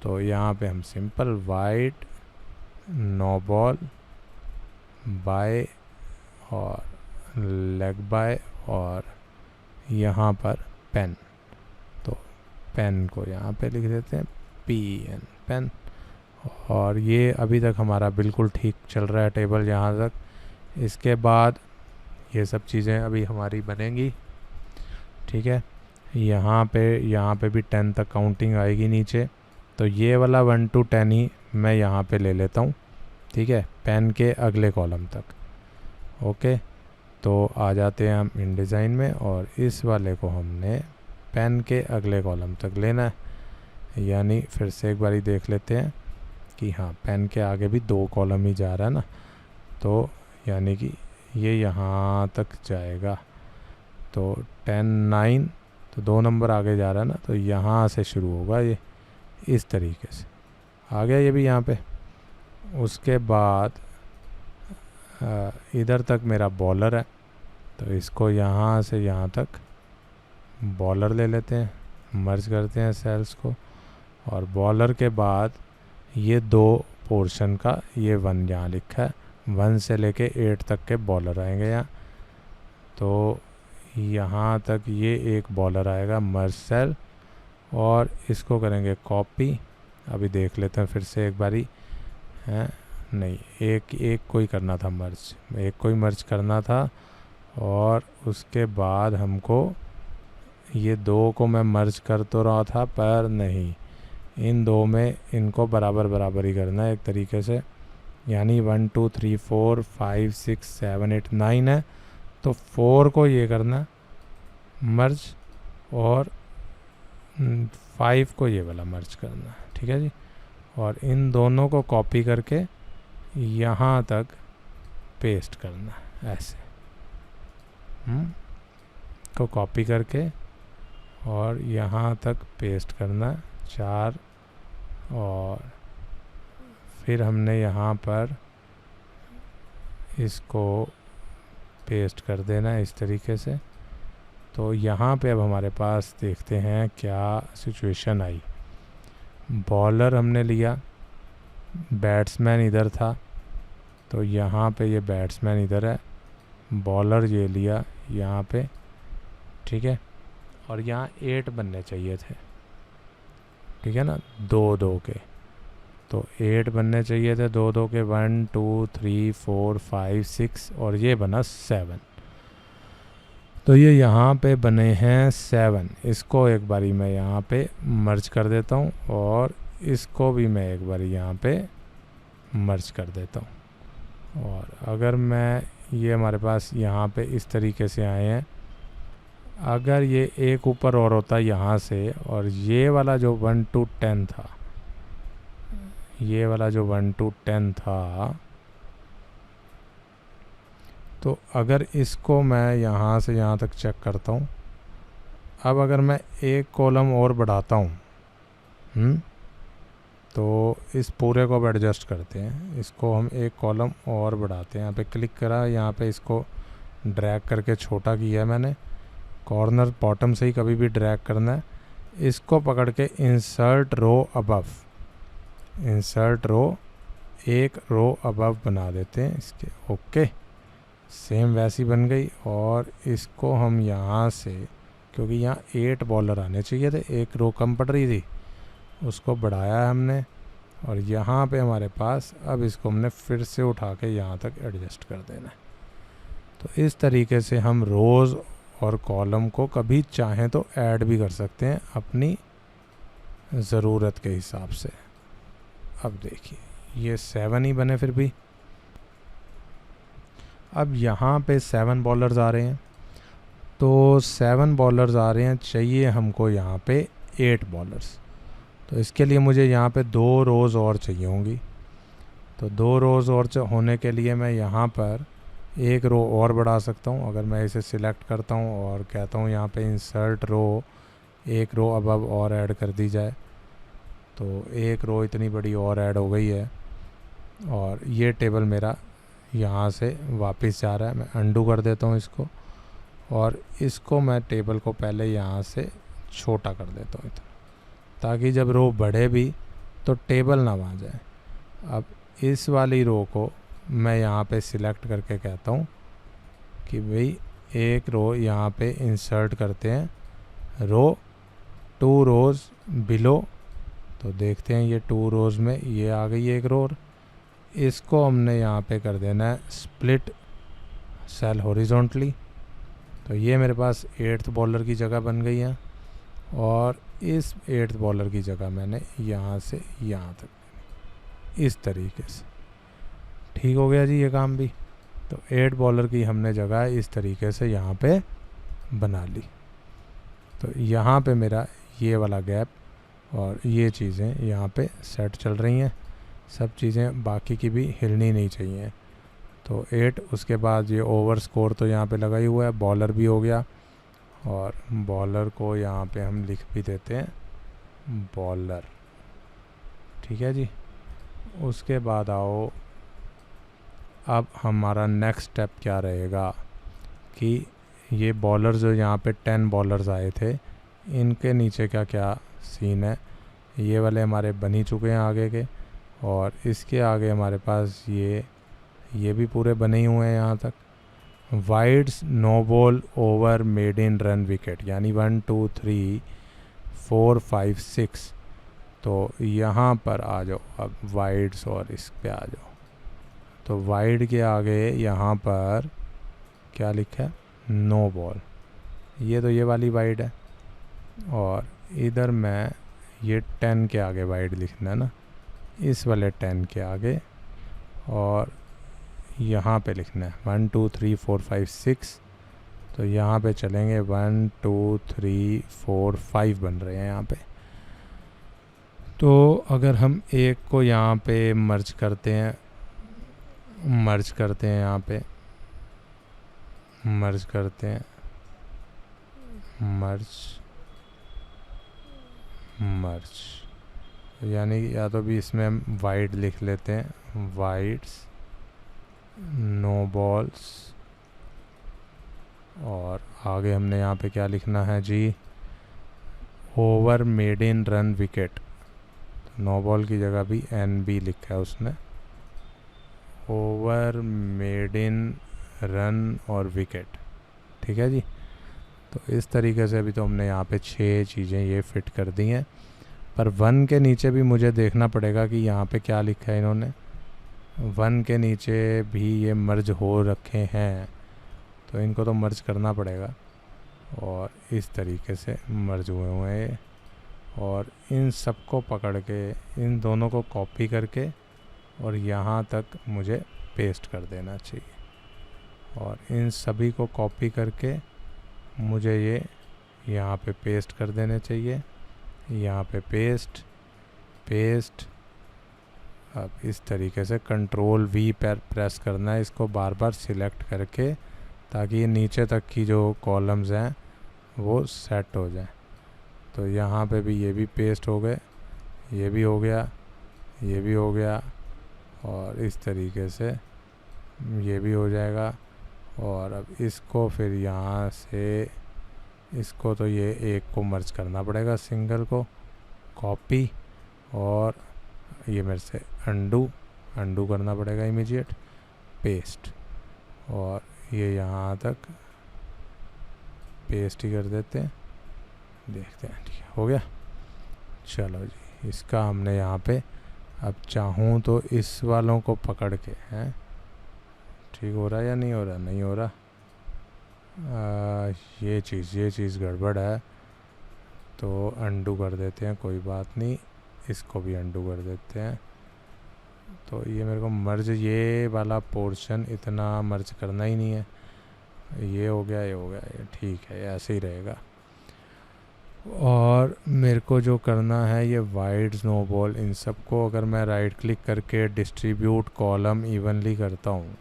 तो यहाँ पे हम simple wide no ball bye और लेग बाय, और यहाँ पर पेन, तो पेन को यहाँ पे लिख देते हैं PN, पेन। और ये अभी तक हमारा बिल्कुल ठीक चल रहा है टेबल यहाँ तक। इसके बाद ये सब चीज़ें अभी हमारी बनेंगी, ठीक है। यहाँ पे भी 10 तक काउंटिंग आएगी नीचे। तो ये वाला 1 to 10 ही मैं यहाँ पे ले लेता हूँ, ठीक है, पेन के अगले कॉलम तक। ओके, तो आ जाते हैं हम इन डिज़ाइन में, और इस वाले को हमने पेन के अगले कॉलम तक लेना है। यानी फिर से एक बारी देख लेते हैं कि हाँ, पेन के आगे भी 2 कॉलम ही जा रहा है ना, तो यानी कि ये यहाँ तक जाएगा। तो 10 9, तो 2 नंबर आगे जा रहा है ना, तो यहाँ से शुरू होगा ये, इस तरीके से आ गया ये भी यहाँ पे। उसके बाद इधर तक मेरा बॉलर है, तो इसको यहाँ से यहाँ तक बॉलर ले लेते हैं, मर्ज करते हैं सेल्स को। और बॉलर के बाद ये 2 पोर्शन का ये 1 यहाँ लिखा है, 1 से लेके 8 तक के बॉलर आएंगे यहाँ। तो यहाँ तक ये एक बॉलर आएगा मर्ज सेल, और इसको करेंगे कॉपी। अभी देख लेते हैं फिर से एक बारी, है नहीं, एक को ही करना था मर्ज, एक को ही मर्ज करना था। और उसके बाद हमको ये दो को मैं मर्ज कर तो रहा था पर नहीं, इन दो में इनको बराबर बराबर ही करना है एक तरीके से, यानी 1 2 3 4 5 6 7 8 9 है, तो 4 को ये करना मर्ज और 5 को ये वाला मर्ज करना, ठीक है जी। और इन दोनों को कॉपी करके यहाँ तक पेस्ट करना, ऐसे को कॉपी करके और यहाँ तक पेस्ट करना 4, और फिर हमने यहाँ पर इसको पेस्ट कर देना इस तरीके से। तो यहाँ पे अब हमारे पास देखते हैं क्या सिचुएशन आई। बॉलर हमने लिया, बैट्समैन इधर था, तो यहाँ पे ये बैट्समैन इधर है, बॉलर ये लिया यहाँ पे, ठीक है। और यहाँ 8 बनने चाहिए थे, ठीक है ना, 2 2 के, तो 8 बनने चाहिए थे 2 2 के, 1 2 3 4 5 6, और ये बना 7। तो ये यहाँ पे बने हैं 7। इसको एक बारी मैं यहाँ पे मर्ज कर देता हूँ और इसको भी मैं एक बारी यहाँ पे मर्ज कर देता हूँ। और अगर मैं ये हमारे पास यहाँ पे इस तरीके से आए हैं, अगर ये एक ऊपर और होता यहाँ से, और ये वाला जो 1 to 10 था, ये वाला जो 1 to 10 था, तो अगर इसको मैं यहाँ से यहाँ तक चेक करता हूँ, अब अगर मैं एक कॉलम और बढ़ाता हूँ, तो इस पूरे को अब एडजस्ट करते हैं, इसको हम एक कॉलम और बढ़ाते हैं। यहाँ पे क्लिक करा, यहाँ पे इसको ड्रैग करके छोटा किया है मैंने, कॉर्नर बॉटम से ही कभी भी ड्रैग करना है। इसको पकड़ के insert row above, insert row, एक रो अबव बना देते हैं इसके, ओके, सेम वैसी बन गई। और इसको हम यहाँ से, क्योंकि यहाँ 8 बॉलर आने चाहिए थे, एक रो कम पड़ रही थी, उसको बढ़ाया है हमने, और यहाँ पे हमारे पास अब इसको हमने फिर से उठा के यहाँ तक एडजस्ट कर देना है। तो इस तरीके से हम रोज़ और कॉलम को कभी चाहें तो ऐड भी कर सकते हैं अपनी ज़रूरत के हिसाब से। अब देखिए ये 7 ही बने फिर भी। अब यहाँ पे 7 बॉलर्स आ रहे हैं, तो 7 बॉलर्स आ रहे हैं, चाहिए हमको यहाँ पे 8 बॉलर्स। तो इसके लिए मुझे यहाँ पे 2 रोज़ और चाहिए होंगी। तो 2 रोज़ और होने के लिए मैं यहाँ पर एक रो और बढ़ा सकता हूँ। अगर मैं इसे सिलेक्ट करता हूँ और कहता हूँ यहाँ पे इंसर्ट रो, एक रो अबव और ऐड कर दी जाए, तो एक रो इतनी बड़ी और ऐड हो गई है। और ये टेबल मेरा यहाँ से वापस जा रहा है, मैं अंडू कर देता हूँ इसको, और इसको मैं टेबल को पहले यहाँ से छोटा कर देता हूँ, ताकि जब रो बढ़े भी तो टेबल ना वहाँ जाए। अब इस वाली रो को मैं यहाँ पे सिलेक्ट करके कहता हूँ कि भाई एक रो यहाँ पे इंसर्ट करते हैं, रो 2 रोज़ बिलो। तो देखते हैं ये 2 रोज़ में ये आ गई एक रो, और इसको हमने यहाँ पे कर देना है स्प्लिट सेल हॉरिजॉन्टली। तो ये मेरे पास 8th बॉलर की जगह बन गई है, और इस 8th बॉलर की जगह मैंने यहाँ से यहाँ तक इस तरीके से, ठीक हो गया जी ये काम भी। तो 8 बॉलर की हमने जगह इस तरीके से यहाँ पे बना ली। तो यहाँ पे मेरा ये वाला गैप और ये चीज़ें यहाँ पे सेट चल रही हैं, सब चीज़ें बाकी की भी हिलनी नहीं चाहिए। तो 8, उसके बाद ये ओवर स्कोर तो यहाँ पे लगा ही हुआ है, बॉलर भी हो गया, और बॉलर को यहाँ पे हम लिख भी देते हैं बॉलर, ठीक है जी। उसके बाद आओ, अब हमारा नेक्स्ट स्टेप क्या रहेगा कि ये बॉलर जो यहाँ पे 10 बॉलर्स आए थे, इनके नीचे क्या क्या सीन है। ये वाले हमारे बन ही चुके हैं आगे के, और इसके आगे हमारे पास ये भी पूरे बने ही हुए हैं यहाँ तक। Wides, no ball, over, maiden, run, wicket, यानी 1 2 3 4 5 6। तो यहाँ पर आ जाओ, अब वाइड्स और इस पे आ जाओ। तो वाइड के आगे यहाँ पर क्या लिखा है, नो बॉल, ये तो ये वाली वाइड है, और इधर मैं ये 10 के आगे वाइड लिखना है ना, इस वाले 10 के आगे, और यहाँ पे लिखना है 1 2 3 4 5 6, तो यहाँ पे चलेंगे 1 2 3 4 5 बन रहे हैं यहाँ पे। तो अगर हम एक को यहाँ पे मर्ज करते हैं यहाँ पे मर्ज करते हैं, मर्ज यानी या तो भी इसमें हम वाइड लिख लेते हैं, वाइड्स नो बॉल्स, और आगे हमने यहाँ पे क्या लिखना है जी, over maiden run wicket, तो नो बॉल की जगह भी NB लिखा है उसने, ओवर मेड इन रन और विकेट, ठीक है जी। तो इस तरीके से अभी तो हमने यहाँ पे 6 चीज़ें ये फिट कर दी हैं, पर 1 के नीचे भी मुझे देखना पड़ेगा कि यहाँ पे क्या लिखा है इन्होंने। 1 के नीचे भी ये मर्ज हो रखे हैं, तो इनको तो मर्ज करना पड़ेगा, और इस तरीके से मर्ज हुए हैं, और इन सबको पकड़ के इन दोनों को कॉपी करके और यहाँ तक मुझे पेस्ट कर देना चाहिए, और इन सभी को कॉपी करके मुझे ये यहाँ पे पेस्ट कर देने चाहिए, यहाँ पे पेस्ट। अब इस तरीके से Ctrl+V पर प्रेस करना है, इसको बार बार सिलेक्ट करके, ताकि ये नीचे तक की जो कॉलम्स हैं वो सेट हो जाए। तो यहाँ पे भी ये भी पेस्ट हो गए, ये भी हो गया, ये भी हो गया, और इस तरीके से ये भी हो जाएगा। और अब इसको फिर यहाँ से इसको तो ये एक को मर्ज करना पड़ेगा, सिंगल को कॉपी, और ये मेरे से अंडू करना पड़ेगा, इमीडिएट पेस्ट, और ये यहाँ तक पेस्ट ही कर देते हैं, देखते हैं, ठीक है, हो गया। चलो जी, इसका हमने यहाँ पे, अब चाहूँ तो इस वालों को पकड़ के हैं, ठीक हो रहा है या नहीं हो रहा, नहीं हो रहा, ये चीज़ गड़बड़ है, तो अंडू कर देते हैं, कोई बात नहीं, इसको भी अंडू कर देते हैं। तो ये मेरे को मर्ज, ये वाला पोर्शन इतना मर्ज करना ही नहीं है, ये हो गया, ये ठीक है, ऐसे ही रहेगा। और मेरे को जो करना है, ये वाइड नो बॉल, इन सबको अगर मैं राइट क्लिक करके डिस्ट्रीब्यूट कॉलम इवनली करता हूँ,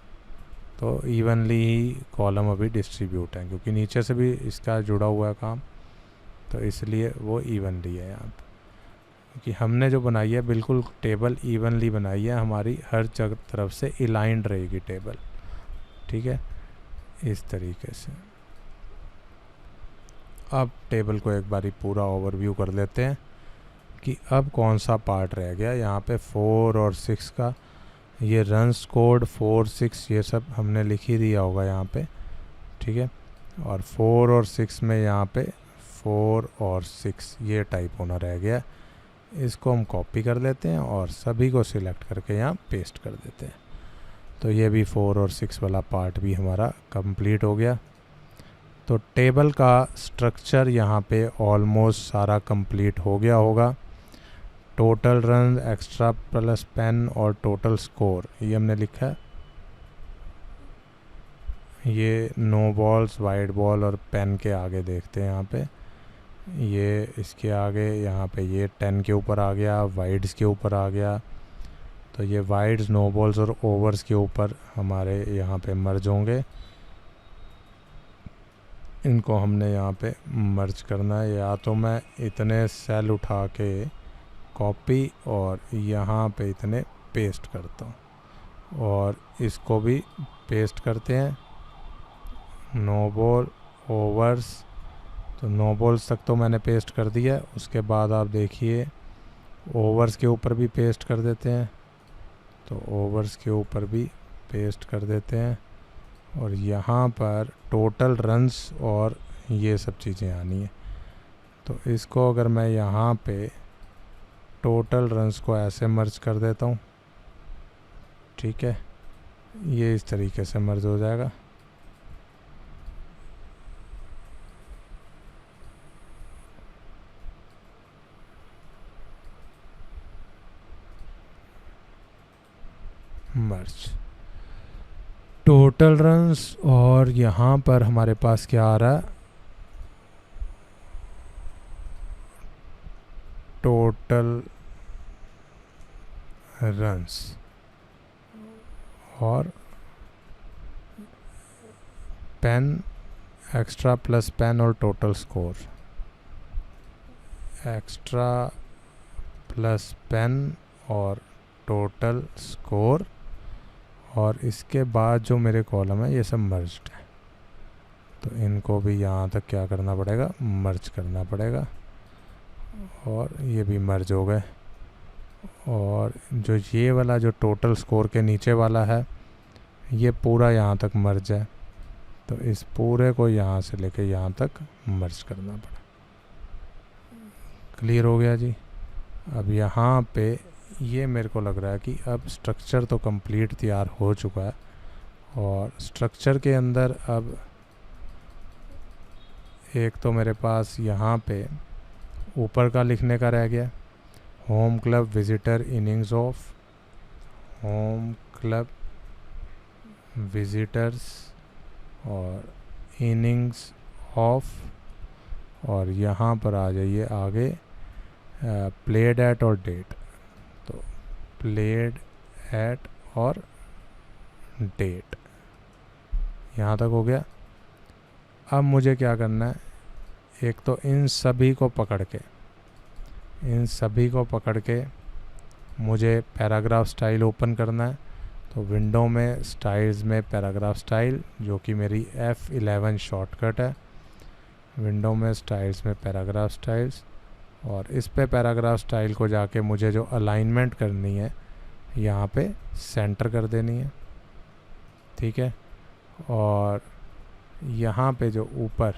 तो इवनली ही कॉलम अभी डिस्ट्रीब्यूट है, क्योंकि नीचे से भी इसका जुड़ा हुआ है काम, तो इसलिए वो इवनली है यहाँ पे, क्योंकि हमने जो बनाई है बिल्कुल टेबल इवनली बनाई है, हमारी हर तरफ से अलाइंड रहेगी टेबल, ठीक है, इस तरीके से। अब टेबल को एक बारी पूरा ओवरव्यू कर लेते हैं कि अब कौन सा पार्ट रह गया। यहाँ पे 4 और 6 का ये रन स्कोर्ड 4 6 ये सब हमने लिख ही दिया होगा यहाँ पे, ठीक है, और 4 और 6 में यहाँ पे 4 और 6 ये टाइप होना रह गया, इसको हम कॉपी कर लेते हैं और सभी को सिलेक्ट करके यहाँ पेस्ट कर देते हैं। तो ये भी 4 और 6 वाला पार्ट भी हमारा कंप्लीट हो गया। तो टेबल का स्ट्रक्चर यहाँ पे ऑलमोस्ट सारा कंप्लीट हो गया होगा। Total run, extra plus pen और टोटल स्कोर ये हमने लिखा है। ये नो बॉल्स, वाइड बॉल और पेन के आगे देखते हैं यहाँ पे, ये इसके आगे यहाँ पे ये 10 के ऊपर आ गया, वाइड्स के ऊपर आ गया, तो ये वाइड्स, नो बॉल्स और ओवर्स के ऊपर हमारे यहाँ पे मर्ज होंगे। इनको हमने यहाँ पे मर्ज करना है, या तो मैं इतने सेल उठा के कॉपी और यहाँ पे इतने पेस्ट करता हूँ और इसको भी पेस्ट करते हैं। नो बॉल, ओवर्स, तो नो बॉल्स तक तो मैंने पेस्ट कर दिया, उसके बाद आप देखिए ओवर्स के ऊपर भी पेस्ट कर देते हैं, तो ओवर्स के ऊपर भी पेस्ट कर देते हैं, और यहाँ पर टोटल रन्स और ये सब चीज़ें आनी है। तो इसको अगर मैं यहाँ पे टोटल रन्स को ऐसे मर्ज कर देता हूँ, ठीक है, ये इस तरीके से मर्ज हो जाएगा। मर्ज टोटल रन्स, और यहाँ पर हमारे पास क्या आ रहा है, टोटल रन्स और पेन एक्स्ट्रा प्लस पेन और total score, extra plus pen और टोटल स्कोर, और इसके बाद जो मेरे कॉलम है ये सब मर्ज्ड है, तो इनको भी यहाँ तक क्या करना पड़ेगा, मर्ज करना पड़ेगा, और ये भी मर्ज हो गए। और जो ये वाला जो टोटल स्कोर के नीचे वाला है ये पूरा यहाँ तक मर्ज है, तो इस पूरे को यहाँ से लेके यहाँ तक मर्ज करना पड़ा। क्लियर हो गया जी। अब यहाँ पे ये मेरे को लग रहा है कि अब स्ट्रक्चर तो कंप्लीट तैयार हो चुका है, और स्ट्रक्चर के अंदर अब एक तो मेरे पास यहाँ पे ऊपर का लिखने का रह गया, home club visitor innings of, home club visitors और इनिंग्स ऑफ, और यहाँ पर आ जाइए आगे प्लेड एट और डेट, तो प्लेड एट और डेट यहाँ तक हो गया। अब मुझे क्या करना है, एक तो इन सभी को पकड़ के मुझे पैराग्राफ स्टाइल ओपन करना है, तो विंडो में स्टाइल्स में पैराग्राफ स्टाइल जो कि मेरी F11 शॉर्टकट है, विंडो में स्टाइल्स में पैराग्राफ स्टाइल्स, और इस पे पैराग्राफ स्टाइल को जाके मुझे जो अलाइनमेंट करनी है यहाँ पे सेंटर कर देनी है, ठीक है। और यहाँ पे जो ऊपर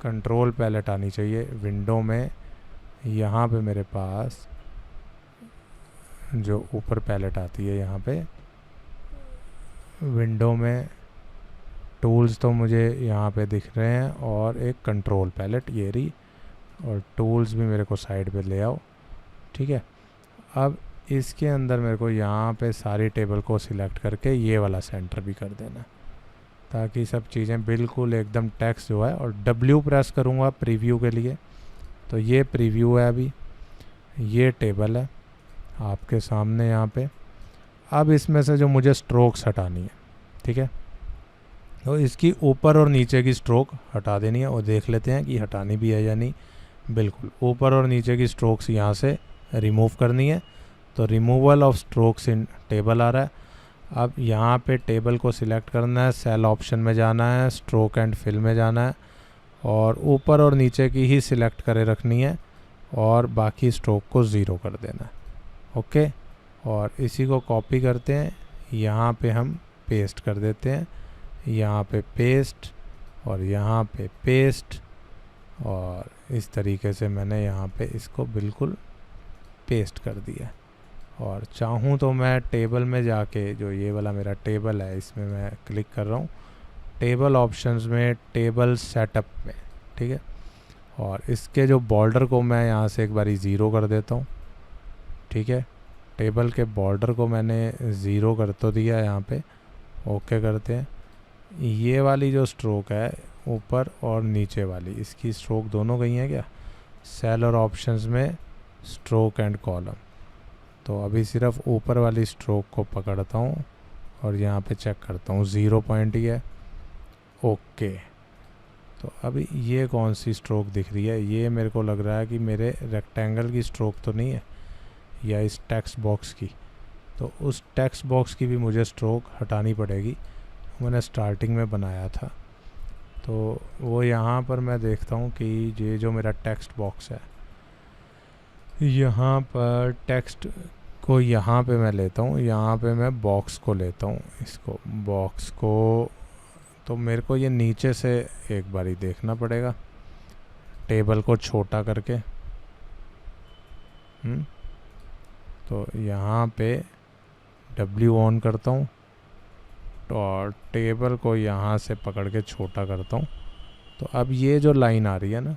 कंट्रोल पैलेट आनी चाहिए विंडो में, यहाँ पे मेरे पास जो ऊपर पैलेट आती है यहाँ पे विंडो में टूल्स तो मुझे यहाँ पे दिख रहे हैं, और एक कंट्रोल पैलेट ये रही, और टूल्स भी मेरे को साइड पे ले आओ, ठीक है। अब इसके अंदर मेरे को यहाँ पे सारी टेबल को सिलेक्ट करके ये वाला सेंटर भी कर देना, ताकि सब चीज़ें बिल्कुल एकदम टेक्स्ट जो है, और W प्रेस करूँगा प्रीव्यू के लिए, तो ये प्रीव्यू है, अभी ये टेबल है आपके सामने यहाँ पे। अब इसमें से जो मुझे स्ट्रोक्स हटानी है, ठीक है, तो इसकी ऊपर और नीचे की स्ट्रोक हटा देनी है, और देख लेते हैं कि हटानी भी है या नहीं। बिल्कुल ऊपर और नीचे की स्ट्रोक्स यहाँ से रिमूव करनी है, तो removal of strokes in table आ रहा है। अब यहाँ पे टेबल को सिलेक्ट करना है, सेल ऑप्शन में जाना है, स्ट्रोक एंड फिल में जाना है, और ऊपर और नीचे की ही सिलेक्ट करे रखनी है, और बाकी स्ट्रोक को ज़ीरो कर देना है, ओके। और इसी को कॉपी करते हैं, यहाँ पे हम पेस्ट कर देते हैं, यहाँ पे पेस्ट और यहाँ पे पेस्ट, और इस तरीके से मैंने यहाँ पे इसको बिल्कुल पेस्ट कर दिया। और चाहूँ तो मैं टेबल में जाके, जो ये वाला मेरा टेबल है इसमें मैं क्लिक कर रहा हूँ टेबल ऑप्शंस में, टेबल सेटअप में, ठीक है, और इसके जो बॉर्डर को मैं यहाँ से एक बारी ज़ीरो कर देता हूँ, ठीक है। टेबल के बॉर्डर को मैंने ज़ीरो कर तो दिया यहाँ पे, ओके करते हैं। ये वाली जो स्ट्रोक है ऊपर और नीचे वाली, इसकी स्ट्रोक दोनों गई हैं क्या, सेल और ऑप्शंस में स्ट्रोक एंड कॉलम, तो अभी सिर्फ ऊपर वाली स्ट्रोक को पकड़ता हूँ और यहाँ पे चेक करता हूँ 0 पॉइंट ही है, ओके। तो अभी ये कौन सी स्ट्रोक दिख रही है, ये मेरे को लग रहा है कि मेरे रेक्टेंगल की स्ट्रोक तो नहीं है, या इस टेक्स्ट बॉक्स की, तो उस टेक्स्ट बॉक्स की भी मुझे स्ट्रोक हटानी पड़ेगी, मैंने स्टार्टिंग में बनाया था। तो वो यहाँ पर मैं देखता हूँ कि ये जो मेरा टेक्स्ट बॉक्स है, यहाँ पर टेक्स्ट को यहाँ पे मैं लेता हूँ, यहाँ पे मैं बॉक्स को लेता हूँ, इसको बॉक्स को, तो मेरे को ये नीचे से एक बारी देखना पड़ेगा टेबल को छोटा करके। तो यहाँ पे W ऑन करता हूँ और टेबल को यहाँ से पकड़ के छोटा करता हूँ। तो अब ये जो लाइन आ रही है ना,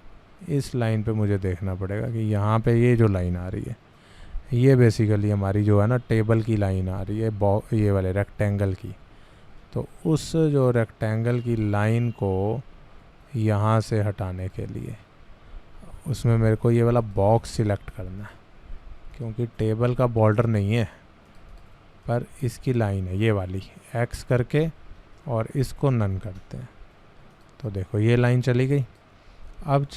इस लाइन पे मुझे देखना पड़ेगा कि यहाँ पे ये जो लाइन आ रही है, ये बेसिकली हमारी जो है ना टेबल की लाइन आ रही है ये वाले रेक्टेंगल की। तो उस जो रेक्टेंगल की लाइन को यहाँ से हटाने के लिए उसमें मेरे को ये वाला बॉक्स सिलेक्ट करना है, क्योंकि टेबल का बॉर्डर नहीं है पर इसकी लाइन है ये वाली, एक्स करके और इसको नन करते हैं। तो देखो ये लाइन चली गई। अब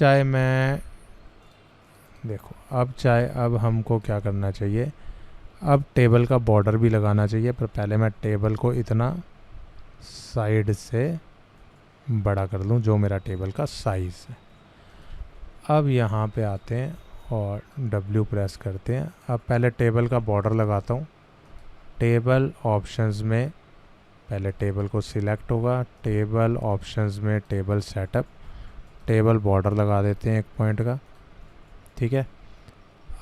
अब हमको क्या करना चाहिए, अब टेबल का बॉर्डर भी लगाना चाहिए, पर पहले मैं टेबल को इतना साइड से बड़ा कर लूँ जो मेरा टेबल का साइज़ है। अब यहाँ पे आते हैं और W प्रेस करते हैं। अब पहले टेबल का बॉर्डर लगाता हूँ। टेबल ऑप्शंस में पहले टेबल को सिलेक्ट होगा, टेबल ऑप्शंस में टेबल सेटअप, टेबल बॉर्डर लगा देते हैं 1 पॉइंट का, ठीक है।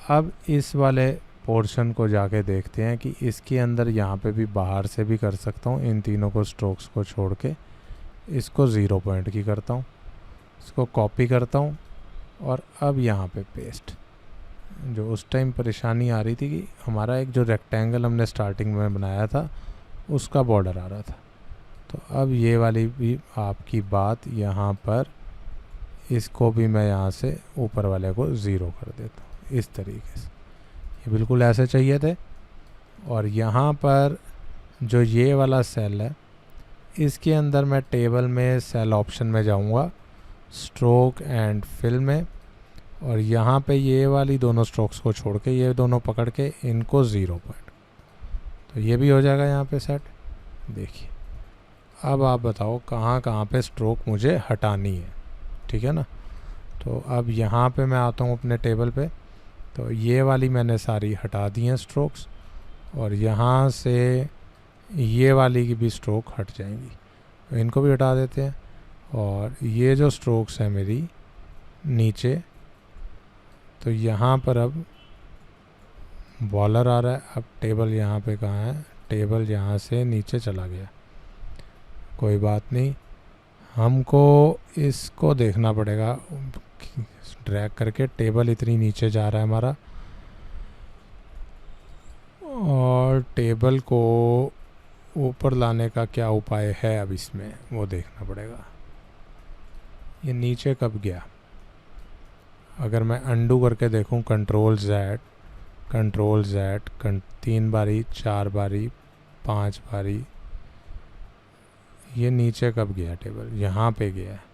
अब इस वाले पोर्शन को जाके देखते हैं कि इसके अंदर यहाँ पे भी बाहर से भी कर सकता हूँ। इन तीनों को स्ट्रोक्स को छोड़ के इसको 0 पॉइंट की करता हूँ, इसको कॉपी करता हूँ और अब यहाँ पे पेस्ट। जो उस टाइम परेशानी आ रही थी कि हमारा एक जो रेक्टेंगल हमने स्टार्टिंग में बनाया था उसका बॉर्डर आ रहा था, तो अब ये वाली भी आपकी बात यहाँ पर, इसको भी मैं यहाँ से ऊपर वाले को 0 कर देता हूँ इस तरीके से। ये बिल्कुल ऐसे चाहिए थे। और यहाँ पर जो ये वाला सेल है इसके अंदर मैं टेबल में सेल ऑप्शन में जाऊँगा, स्ट्रोक एंड फिल में, और यहाँ पे ये वाली दोनों स्ट्रोक्स को छोड़ के ये दोनों पकड़ के इनको 0 पॉइंट, तो ये भी हो जाएगा यहाँ पे सेट। देखिए अब आप बताओ कहाँ कहाँ पे स्ट्रोक मुझे हटानी है, ठीक है ना। तो अब यहाँ पे मैं आता हूँ अपने टेबल पे, तो ये वाली मैंने सारी हटा दी हैं स्ट्रोक्स, और यहाँ से ये वाली की भी स्ट्रोक हट जाएंगी, तो इनको भी हटा देते हैं। और ये जो स्ट्रोक्स हैं मेरी नीचे, तो यहाँ पर अब बॉलर आ रहा है। अब टेबल यहाँ पे कहाँ है, टेबल यहाँ से नीचे चला गया, कोई बात नहीं, हमको इसको देखना पड़ेगा। ड्रैग करके टेबल इतनी नीचे जा रहा है हमारा, और टेबल को ऊपर लाने का क्या उपाय है अब इसमें वो देखना पड़ेगा। ये नीचे कब गया, अगर मैं अंडू करके देखूं, कंट्रोल Z 3 बारी 4 बारी 5 बारी, ये नीचे कब गया टेबल, यहाँ पे गया है।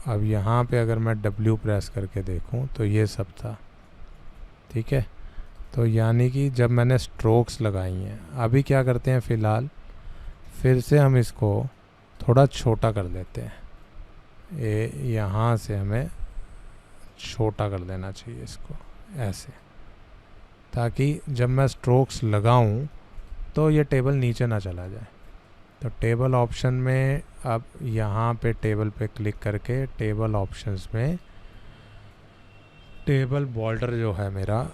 अब यहाँ पे अगर मैं W प्रेस करके देखूं तो ये सब था, ठीक है। तो यानी कि जब मैंने स्ट्रोक्स लगाई हैं, अभी क्या करते हैं फ़िलहाल फिर से हम इसको थोड़ा छोटा कर देते हैं। यहाँ से हमें छोटा कर देना चाहिए इसको ऐसे, ताकि जब मैं स्ट्रोक्स लगाऊं तो ये टेबल नीचे ना चला जाए। तो टेबल ऑप्शन में अब यहाँ पे टेबल पे क्लिक करके टेबल ऑप्शंस में टेबल बॉर्डर जो है मेरा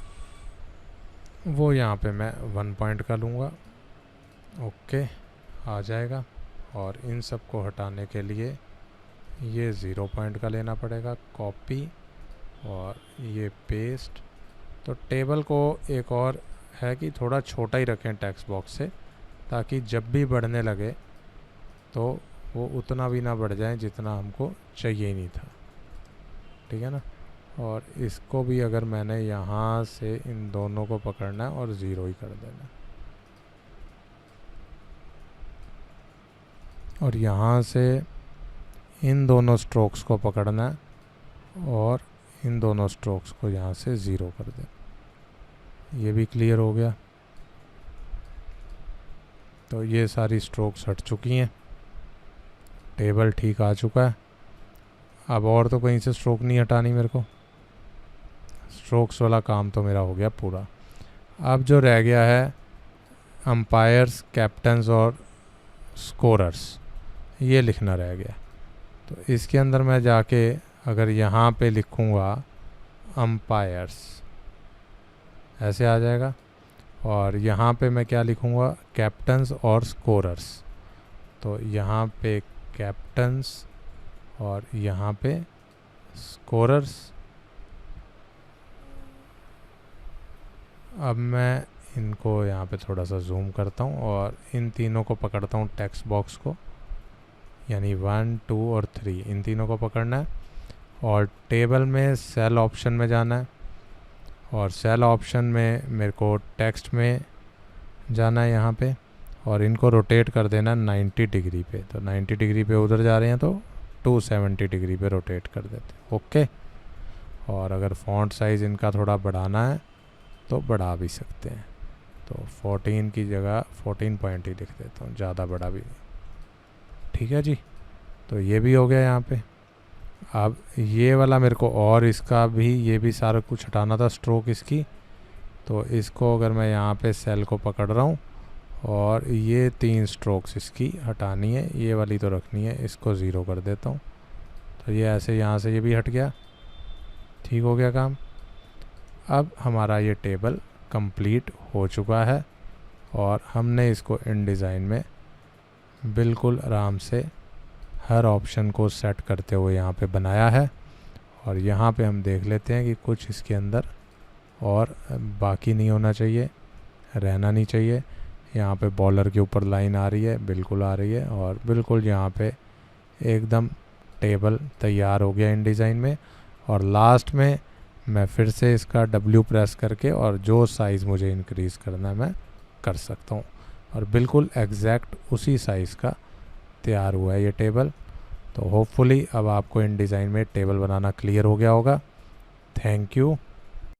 वो यहाँ पे मैं 1 पॉइंट का लूँगा, ओके आ जाएगा। और इन सब को हटाने के लिए ये 0 पॉइंट का लेना पड़ेगा, कॉपी और ये पेस्ट। तो टेबल को एक और है कि थोड़ा छोटा ही रखें टेक्स्ट बॉक्स से, ताकि जब भी बढ़ने लगे तो वो उतना भी ना बढ़ जाए जितना हमको चाहिए ही नहीं था, ठीक है ना। और इसको भी अगर मैंने यहाँ से इन दोनों को पकड़ना है और 0 ही कर देना, और यहाँ से इन दोनों स्ट्रोक्स को पकड़ना है और इन दोनों स्ट्रोक्स को यहाँ से 0 कर दें। ये भी क्लियर हो गया। तो ये सारी स्ट्रोक्स हट चुकी हैं, टेबल ठीक आ चुका है। अब और तो कहीं से स्ट्रोक नहीं हटानी मेरे को, स्ट्रोक्स वाला काम तो मेरा हो गया पूरा। अब जो रह गया है अंपायर्स, कैप्टन्स और स्कोरर्स, ये लिखना रह गया। तो इसके अंदर मैं जाके अगर यहाँ पे लिखूँगा अंपायर्स, ऐसे आ जाएगा। और यहाँ पे मैं क्या लिखूँगा, कैप्टन्स और स्कोरर्स। तो यहाँ पे कैप्टन्स और यहाँ पे स्कोरर्स, अब मैं इनको यहाँ पे थोड़ा सा जूम करता हूँ और इन तीनों को पकड़ता हूँ, टेक्स्ट बॉक्स को, यानी 1, 2 और 3 इन तीनों को पकड़ना है और टेबल में सेल ऑप्शन में जाना है और सेल ऑप्शन में मेरे को टेक्स्ट में जाना है यहाँ पे और इनको रोटेट कर देना 90 डिग्री पे। तो 90 डिग्री पे उधर जा रहे हैं तो 270 डिग्री पे रोटेट कर देते हैं। ओके, और अगर फ़ॉन्ट साइज़ इनका थोड़ा बढ़ाना है तो बढ़ा भी सकते हैं। तो 14 की जगह 14 पॉइंट ही लिख देता हूँ, ज़्यादा बड़ा भी नहीं। ठीक है जी, तो ये भी हो गया यहाँ पे। अब ये वाला मेरे को और इसका भी ये भी सारा कुछ हटाना था, स्ट्रोक इसकी। तो इसको अगर मैं यहाँ पे सेल को पकड़ रहा हूँ और ये 3 स्ट्रोक्स इसकी हटानी है, ये वाली तो रखनी है, इसको 0 कर देता हूँ। तो ये ऐसे यहाँ से ये भी हट गया, ठीक हो गया काम। अब हमारा ये टेबल कंप्लीट हो चुका है और हमने इसको InDesign में बिल्कुल आराम से हर ऑप्शन को सेट करते हुए यहाँ पे बनाया है। और यहाँ पे हम देख लेते हैं कि कुछ इसके अंदर और बाकी नहीं होना चाहिए, रहना नहीं चाहिए। यहाँ पे बॉलर के ऊपर लाइन आ रही है, बिल्कुल आ रही है, और बिल्कुल यहाँ पे एकदम टेबल तैयार हो गया InDesign में। और लास्ट में मैं फिर से इसका W प्रेस करके और जो साइज़ मुझे इंक्रीज़ करना है मैं कर सकता हूँ और बिल्कुल एग्जैक्ट उसी साइज़ का तैयार हुआ है ये टेबल। तो होपफुली अब आपको InDesign में टेबल बनाना क्लियर हो गया होगा। Thank you.